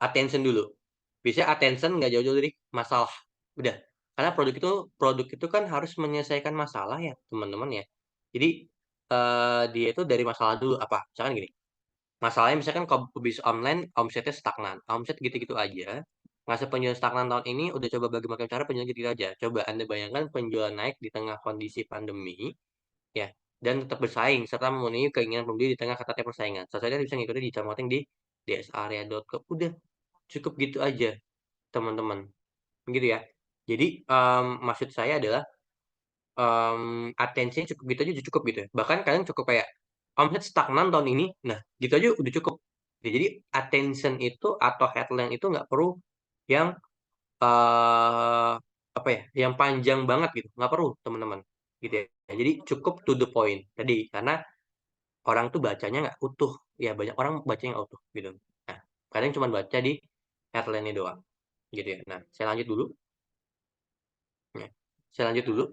attention dulu. Biasanya attention nggak jauh-jauh dari masalah. Udah. Karena produk itu kan harus menyelesaikan masalah ya, teman-teman ya. Jadi dia itu dari masalah dulu apa? Misalkan gini. Masalahnya misalkan kalau bisnis online omsetnya stagnan. Omset gitu-gitu aja. Masa penjualan stagnan tahun ini udah coba bagaimana cara penjualan gitu aja. Coba Anda bayangkan penjualan naik di tengah kondisi pandemi ya dan tetap bersaing serta memenuhi keinginan pembeli di tengah ketatnya persaingan. Sesuai bisa ngikutin di marketing di dsarea.com. Udah cukup gitu aja, teman-teman. Gitu ya. Jadi maksud saya adalah atensinya cukup gitu aja udah cukup gitu ya. Bahkan kalian cukup kayak omset stagnan tahun ini, nah gitu aja udah cukup. Ya, jadi attention itu atau headline itu nggak perlu yang eh apa ya, yang panjang banget gitu, nggak perlu teman-teman, gitu ya. Jadi cukup to the point tadi karena orang tuh bacanya nggak utuh, ya banyak orang bacanya nggak utuh gitu. Nah, kalian cuma baca di headline-nya doang, gitu ya. Nah, saya lanjut dulu. Ya. Saya lanjut dulu.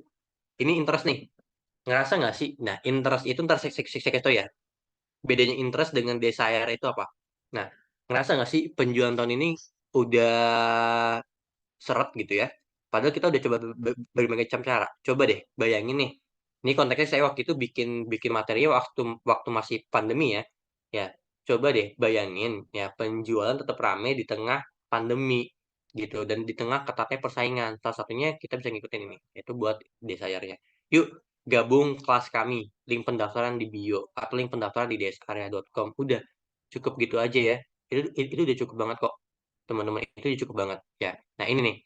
Ini interest nih. Ngerasa nggak sih? Nah, interest itu ntar saya kasih tau ya. bedanya interest dengan desire itu apa? Nah, ngerasa nggak sih penjualan tahun ini udah seret gitu ya? Padahal kita udah coba berbagai macam cara. Coba deh bayangin nih. Ini konteksnya saya waktu itu bikin bikin materi waktu waktu masih pandemi ya. Ya, coba deh bayangin ya penjualan tetap rame di tengah pandemi gitu dan di tengah ketatnya persaingan. Salah satunya kita bisa ngikutin ini, itu buat desire-nya. Yuk gabung kelas kami, link pendaftaran di bio atau link pendaftaran di dskarya.com. Udah cukup gitu aja ya. Itu udah cukup banget kok. Teman-teman itu udah cukup banget ya. Nah, ini nih.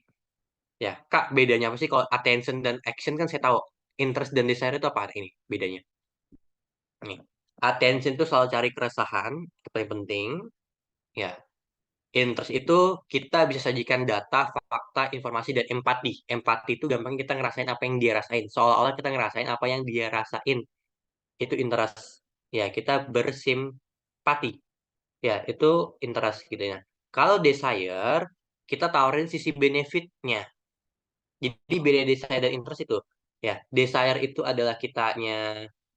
Ya, Kak, bedanya apa sih kalau attention dan action kan saya tahu. Interest dan desire itu apa ini bedanya? Nih, attention itu selalu cari keresahan, itu paling penting. Ya, interest itu kita bisa sajikan data, fakta, informasi, dan empati. Empati itu gampang kita ngerasain apa yang dia rasain. Seolah-olah kita ngerasain apa yang dia rasain. Itu interest. Ya, kita bersimpati. Ya, itu interest gitu ya. Kalau desire, kita tawarin sisi benefitnya. Jadi beda desire dan interest itu. Ya, desire itu adalah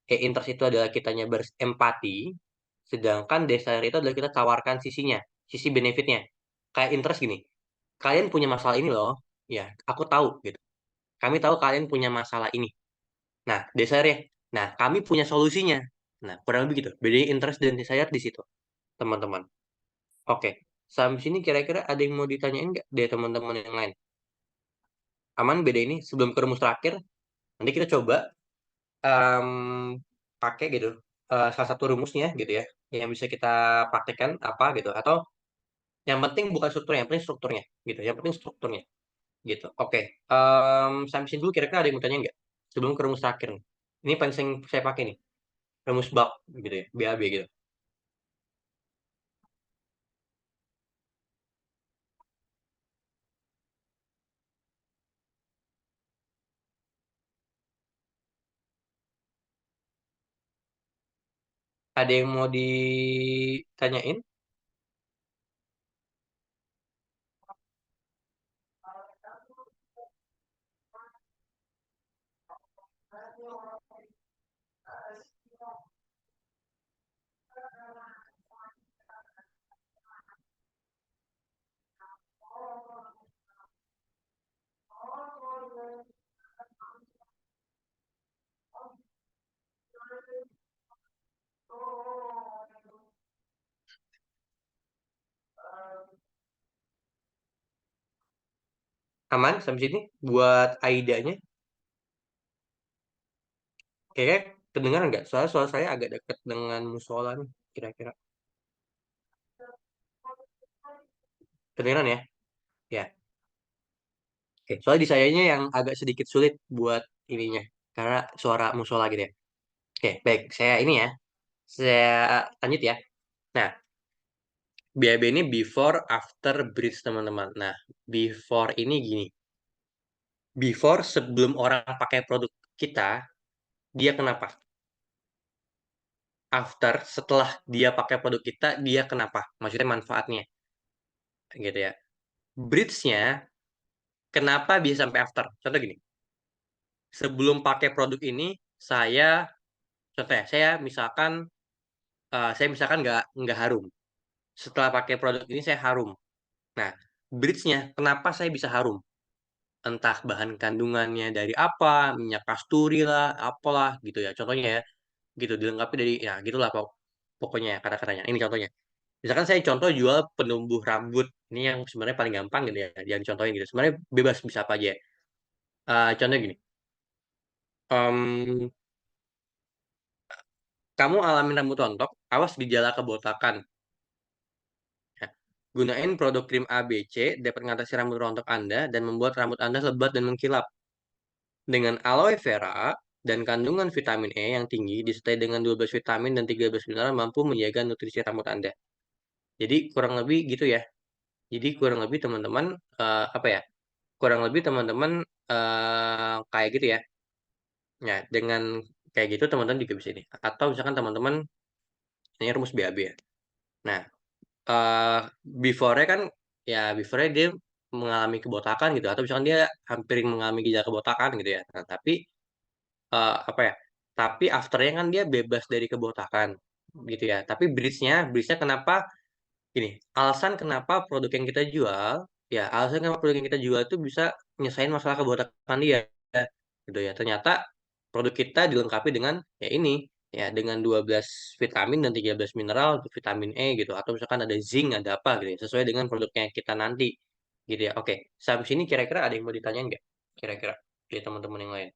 interest itu adalah kitanya berempati, sedangkan desire itu adalah kita tawarkan sisinya, sisi benefitnya. Kayak interest gini, kalian punya masalah ini loh, ya, aku tahu gitu. Kami tahu kalian punya masalah ini. Nah, desire ya, nah kami punya solusinya. Nah, kurang lebih gitu. Bedanya interest dan desire di situ, teman-teman. Oke, sampai sini kira-kira ada yang mau ditanyain nggak dari teman-teman yang lain? Aman beda ini sebelum ke rumus terakhir, nanti kita coba em, pakai gitu salah satu rumusnya gitu ya yang bisa kita praktekkan apa gitu atau yang penting bukan strukturnya yang penting strukturnya gitu yang penting strukturnya gitu oke sampai sini dulu kira-kira ada yang mau tanya nggak sebelum ke rumus terakhir nih ini penting saya pakai nih rumus bab gitu ya BAB gitu ada yang mau ditanyain aman sampai sini buat Aidanya kayaknya kedengaran nggak soalnya suara saya agak dekat dengan musola nih kira-kira kedengaran ya ya oke, soalnya di sayanya yang agak sedikit sulit buat ininya, karena suara musola gitu ya. Oke, baik. Saya ini ya, saya lanjut ya. Nah, BAB ini before, after, bridge teman-teman. Nah, before ini gini. Before sebelum orang pakai produk kita, dia kenapa? After setelah dia pakai produk kita, dia kenapa? Maksudnya manfaatnya, gitu ya. Bridge-nya, kenapa bisa sampai after? Contoh gini. Sebelum pakai produk ini, saya, contoh ya, saya misalkan nggak harum. Setelah pakai produk ini saya harum. Nah, bridge-nya kenapa saya bisa harum? Entah bahan kandungannya dari apa, minyak kasturi lah, apalah gitu ya. Contohnya ya, gitu dilengkapi dari ya gitulah pokoknya ya, kata-katanya. Ini contohnya. Misalkan saya contoh jual penumbuh rambut. Ini yang sebenarnya paling gampang gitu ya, yang contohnya gitu. Sebenarnya bebas bisa apa aja. Contohnya gini, em, kamu alamin rambut rontok, awas gejala kebotakan. Ya. Gunain produk krim ABC dapat mengatasi rambut rontok Anda dan membuat rambut Anda lebat dan mengkilap. Dengan aloe vera dan kandungan vitamin E yang tinggi disertai dengan 12 vitamin dan 13 mineral mampu menjaga nutrisi rambut Anda. Jadi kurang lebih gitu ya. Jadi kurang lebih teman-teman apa ya? Kurang lebih teman-teman kayak gitu ya. Ya, dengan kayak gitu teman-teman juga bisa ini. Atau misalkan teman-teman ini rumus BAB ya. Nah, eh before-nya kan ya before-nya dia mengalami kebotakan gitu atau misalkan dia hampir mengalami gejala kebotakan gitu ya. Nah, tapi apa ya? Tapi afternya kan dia bebas dari kebotakan. gitu ya. Tapi bridge-nya kenapa gini, alasan kenapa produk yang kita jual, ya alasan kenapa produk yang kita jual itu bisa nyelesain masalah kebotakan dia, gitu ya. Ternyata produk kita dilengkapi dengan ya ini, ya dengan 12 vitamin dan 13 mineral, vitamin E gitu, atau misalkan ada zinc, ada apa gitu ya, sesuai dengan produknya kita nanti, gitu ya. Oke, sampai sini kira-kira ada yang mau ditanyain nggak? Kira-kira dari teman-teman yang lain.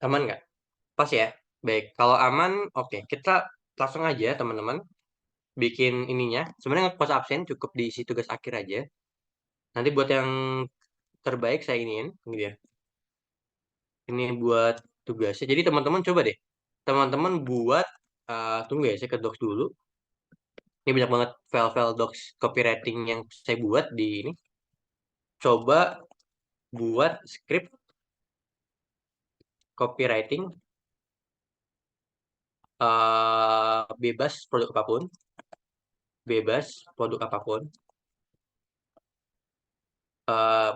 Aman nggak? Pas ya? Baik, kalau aman, oke. Kita langsung aja teman-teman bikin ininya. Sebenarnya pas absen cukup diisi tugas akhir aja. Nanti buat yang terbaik saya iniin, gitu ya. Ini buat tugasnya. Jadi teman-teman coba deh. Teman-teman buat, tunggu ya, saya ke docs dulu. Ini banyak banget file-file docs copywriting yang saya buat di ini. Coba buat script copywriting bebas produk apapun, bebas produk apapun,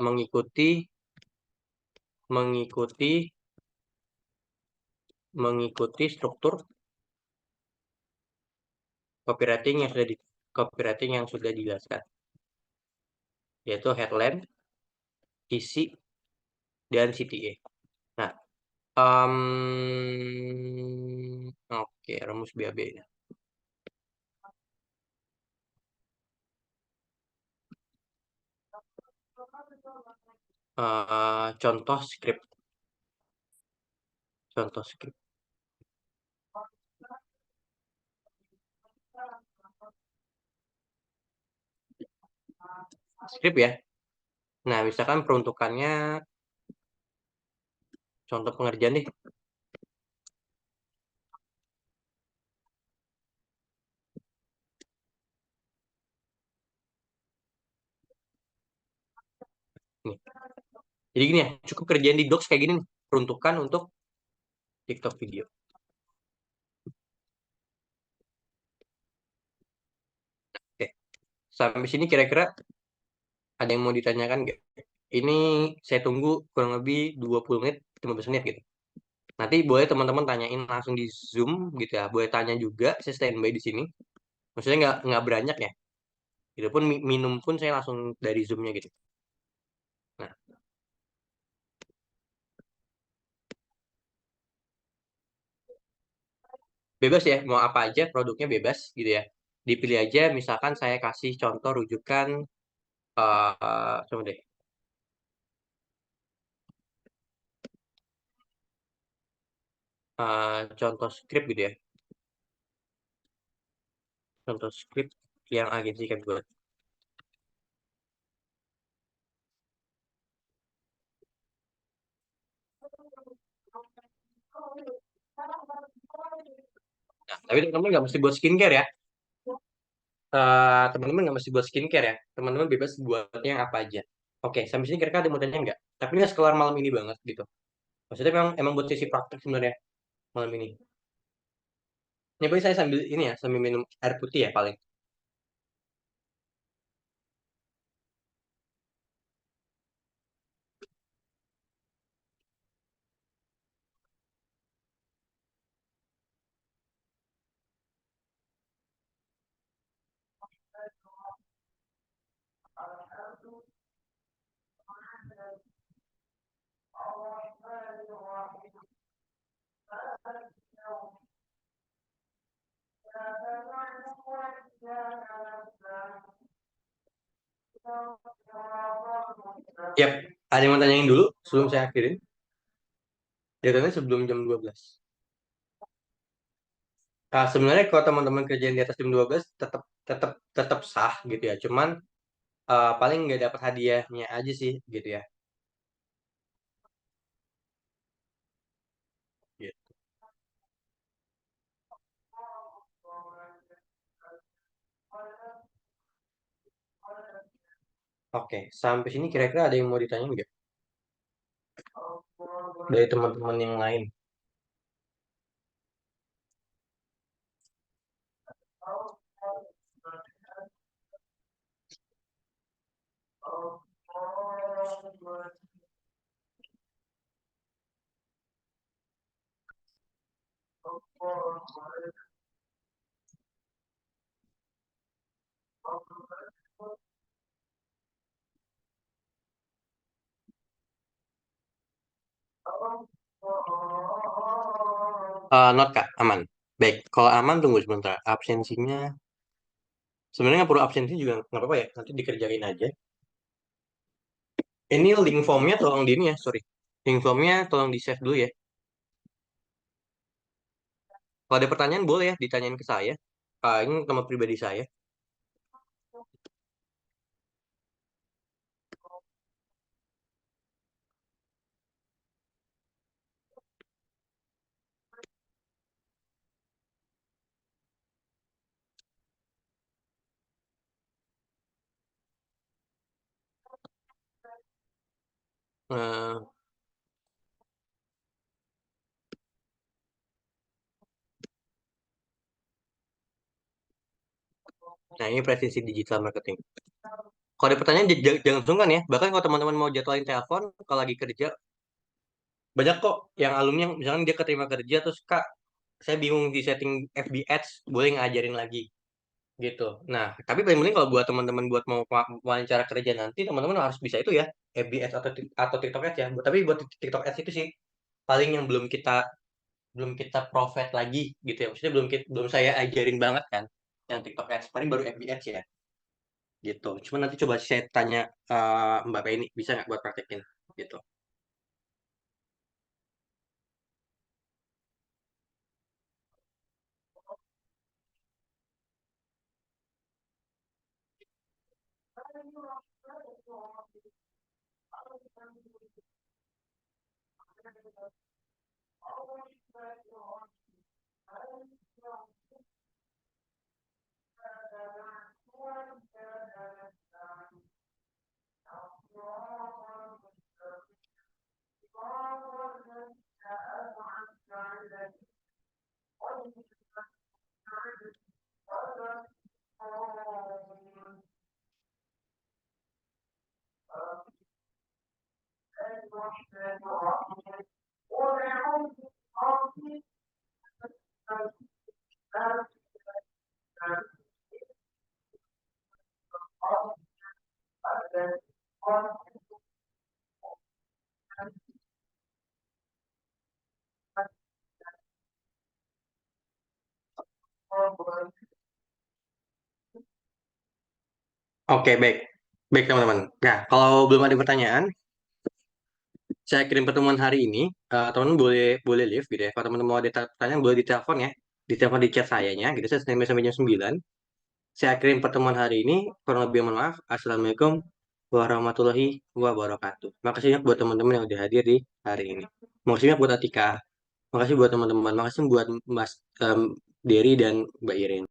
mengikuti mengikuti mengikuti struktur copywriting yang sudah dijelaskan, yaitu headline, isi, dan CTA. Nah, oke, rumus BAB. Contoh script, contoh script, script ya. Nah, misalkan peruntukannya, contoh pengerjaan deh. Nih. Jadi gini ya, cukup kerjaan di Docs kayak gini nih, peruntukan untuk TikTok video. Oke, sampai sini kira-kira ada yang mau ditanyakan nggak? Ini saya tunggu kurang lebih 20 menit, 15 menit gitu. Nanti boleh teman-teman tanyain langsung di Zoom gitu ya. Boleh tanya juga, saya standby di sini. Maksudnya nggak beranjak ya. Itu pun minum pun saya langsung dari Zoom-nya gitu. Nah, bebas ya, mau apa aja produknya bebas gitu ya. Dipilih aja, misalkan saya kasih contoh rujukan, coba deh, contoh script gitu ya. Contoh script yang agensi kan buat. Nah, tapi teman-teman nggak mesti buat skincare ya. Teman-teman nggak mesti buat skincare ya. Teman-teman bebas buatnya yang apa aja. Oke, sampai sini kira-kira ada mau tanya nggak? Tapi nggak sekelar malam ini banget gitu. Maksudnya memang buat sisi praktek sebenarnya malam ini. Ini paling saya sambil ini ya, sambil minum air putih ya paling. Yap, ada yang mau tanyain dulu sebelum saya akhirin? Jadinya sebelum jam 12. Sebenarnya kalau teman-teman kerjaan di atas jam 12 tetap tetap tetap sah gitu ya. Cuman paling nggak dapat hadiahnya aja sih gitu ya. Gitu. Oke, sampai sini kira-kira ada yang mau ditanya nggak dari teman-teman yang lain? Not Kak, aman. Baik, kalau aman tunggu sebentar. Absensinya, sebenarnya nggak perlu absensi juga nggak apa-apa ya. Nanti dikerjain aja. Ini link formnya tolong di ini ya, sorry. Link formnya tolong di save dulu ya. Kalau ada pertanyaan boleh ya ditanyain ke saya. Ini nama pribadi saya. Eh, nah, ini presisi digital marketing. Kalau ada pertanyaan jangan sungkan ya. Bahkan kalau teman-teman mau jadwalin telepon, kalau lagi kerja, banyak kok yang alumni yang misalnya dia keterima kerja terus Kak, saya bingung di setting FB Ads, boleh ngajarin lagi gitu. Nah, tapi paling penting kalau buat teman-teman buat mau wawancara kerja nanti, teman-teman harus bisa itu ya, FB Ads atau TikTok Ads ya. Tapi buat TikTok Ads itu sih paling yang belum kita profit lagi gitu ya. Maksudnya belum saya ajarin banget kan yang TikTok Ads. Paling baru FB Ads ya gitu. Cuma nanti coba saya tanya Mbak Penny bisa nggak buat praktekin gitu. Oke, baik. Baik, teman-teman. Nah, kalau belum ada pertanyaan, saya kirim pertemuan hari ini. Teman-teman boleh boleh live gitu ya. Kalau teman-teman mau ada pertanyaan, boleh ditelepon ya. Ditelepon di chat sayanya, gitu. Saya sampai jam 9. Saya kirim pertemuan hari ini. Kurang lebih mohon maaf. Assalamualaikum warahmatullahi wabarakatuh. Makasih banyak buat teman-teman yang udah hadir di hari ini. Makasih banyak buat Atika. Makasih buat teman-teman. Makasih buat Mas Dery dan Mbak Irin.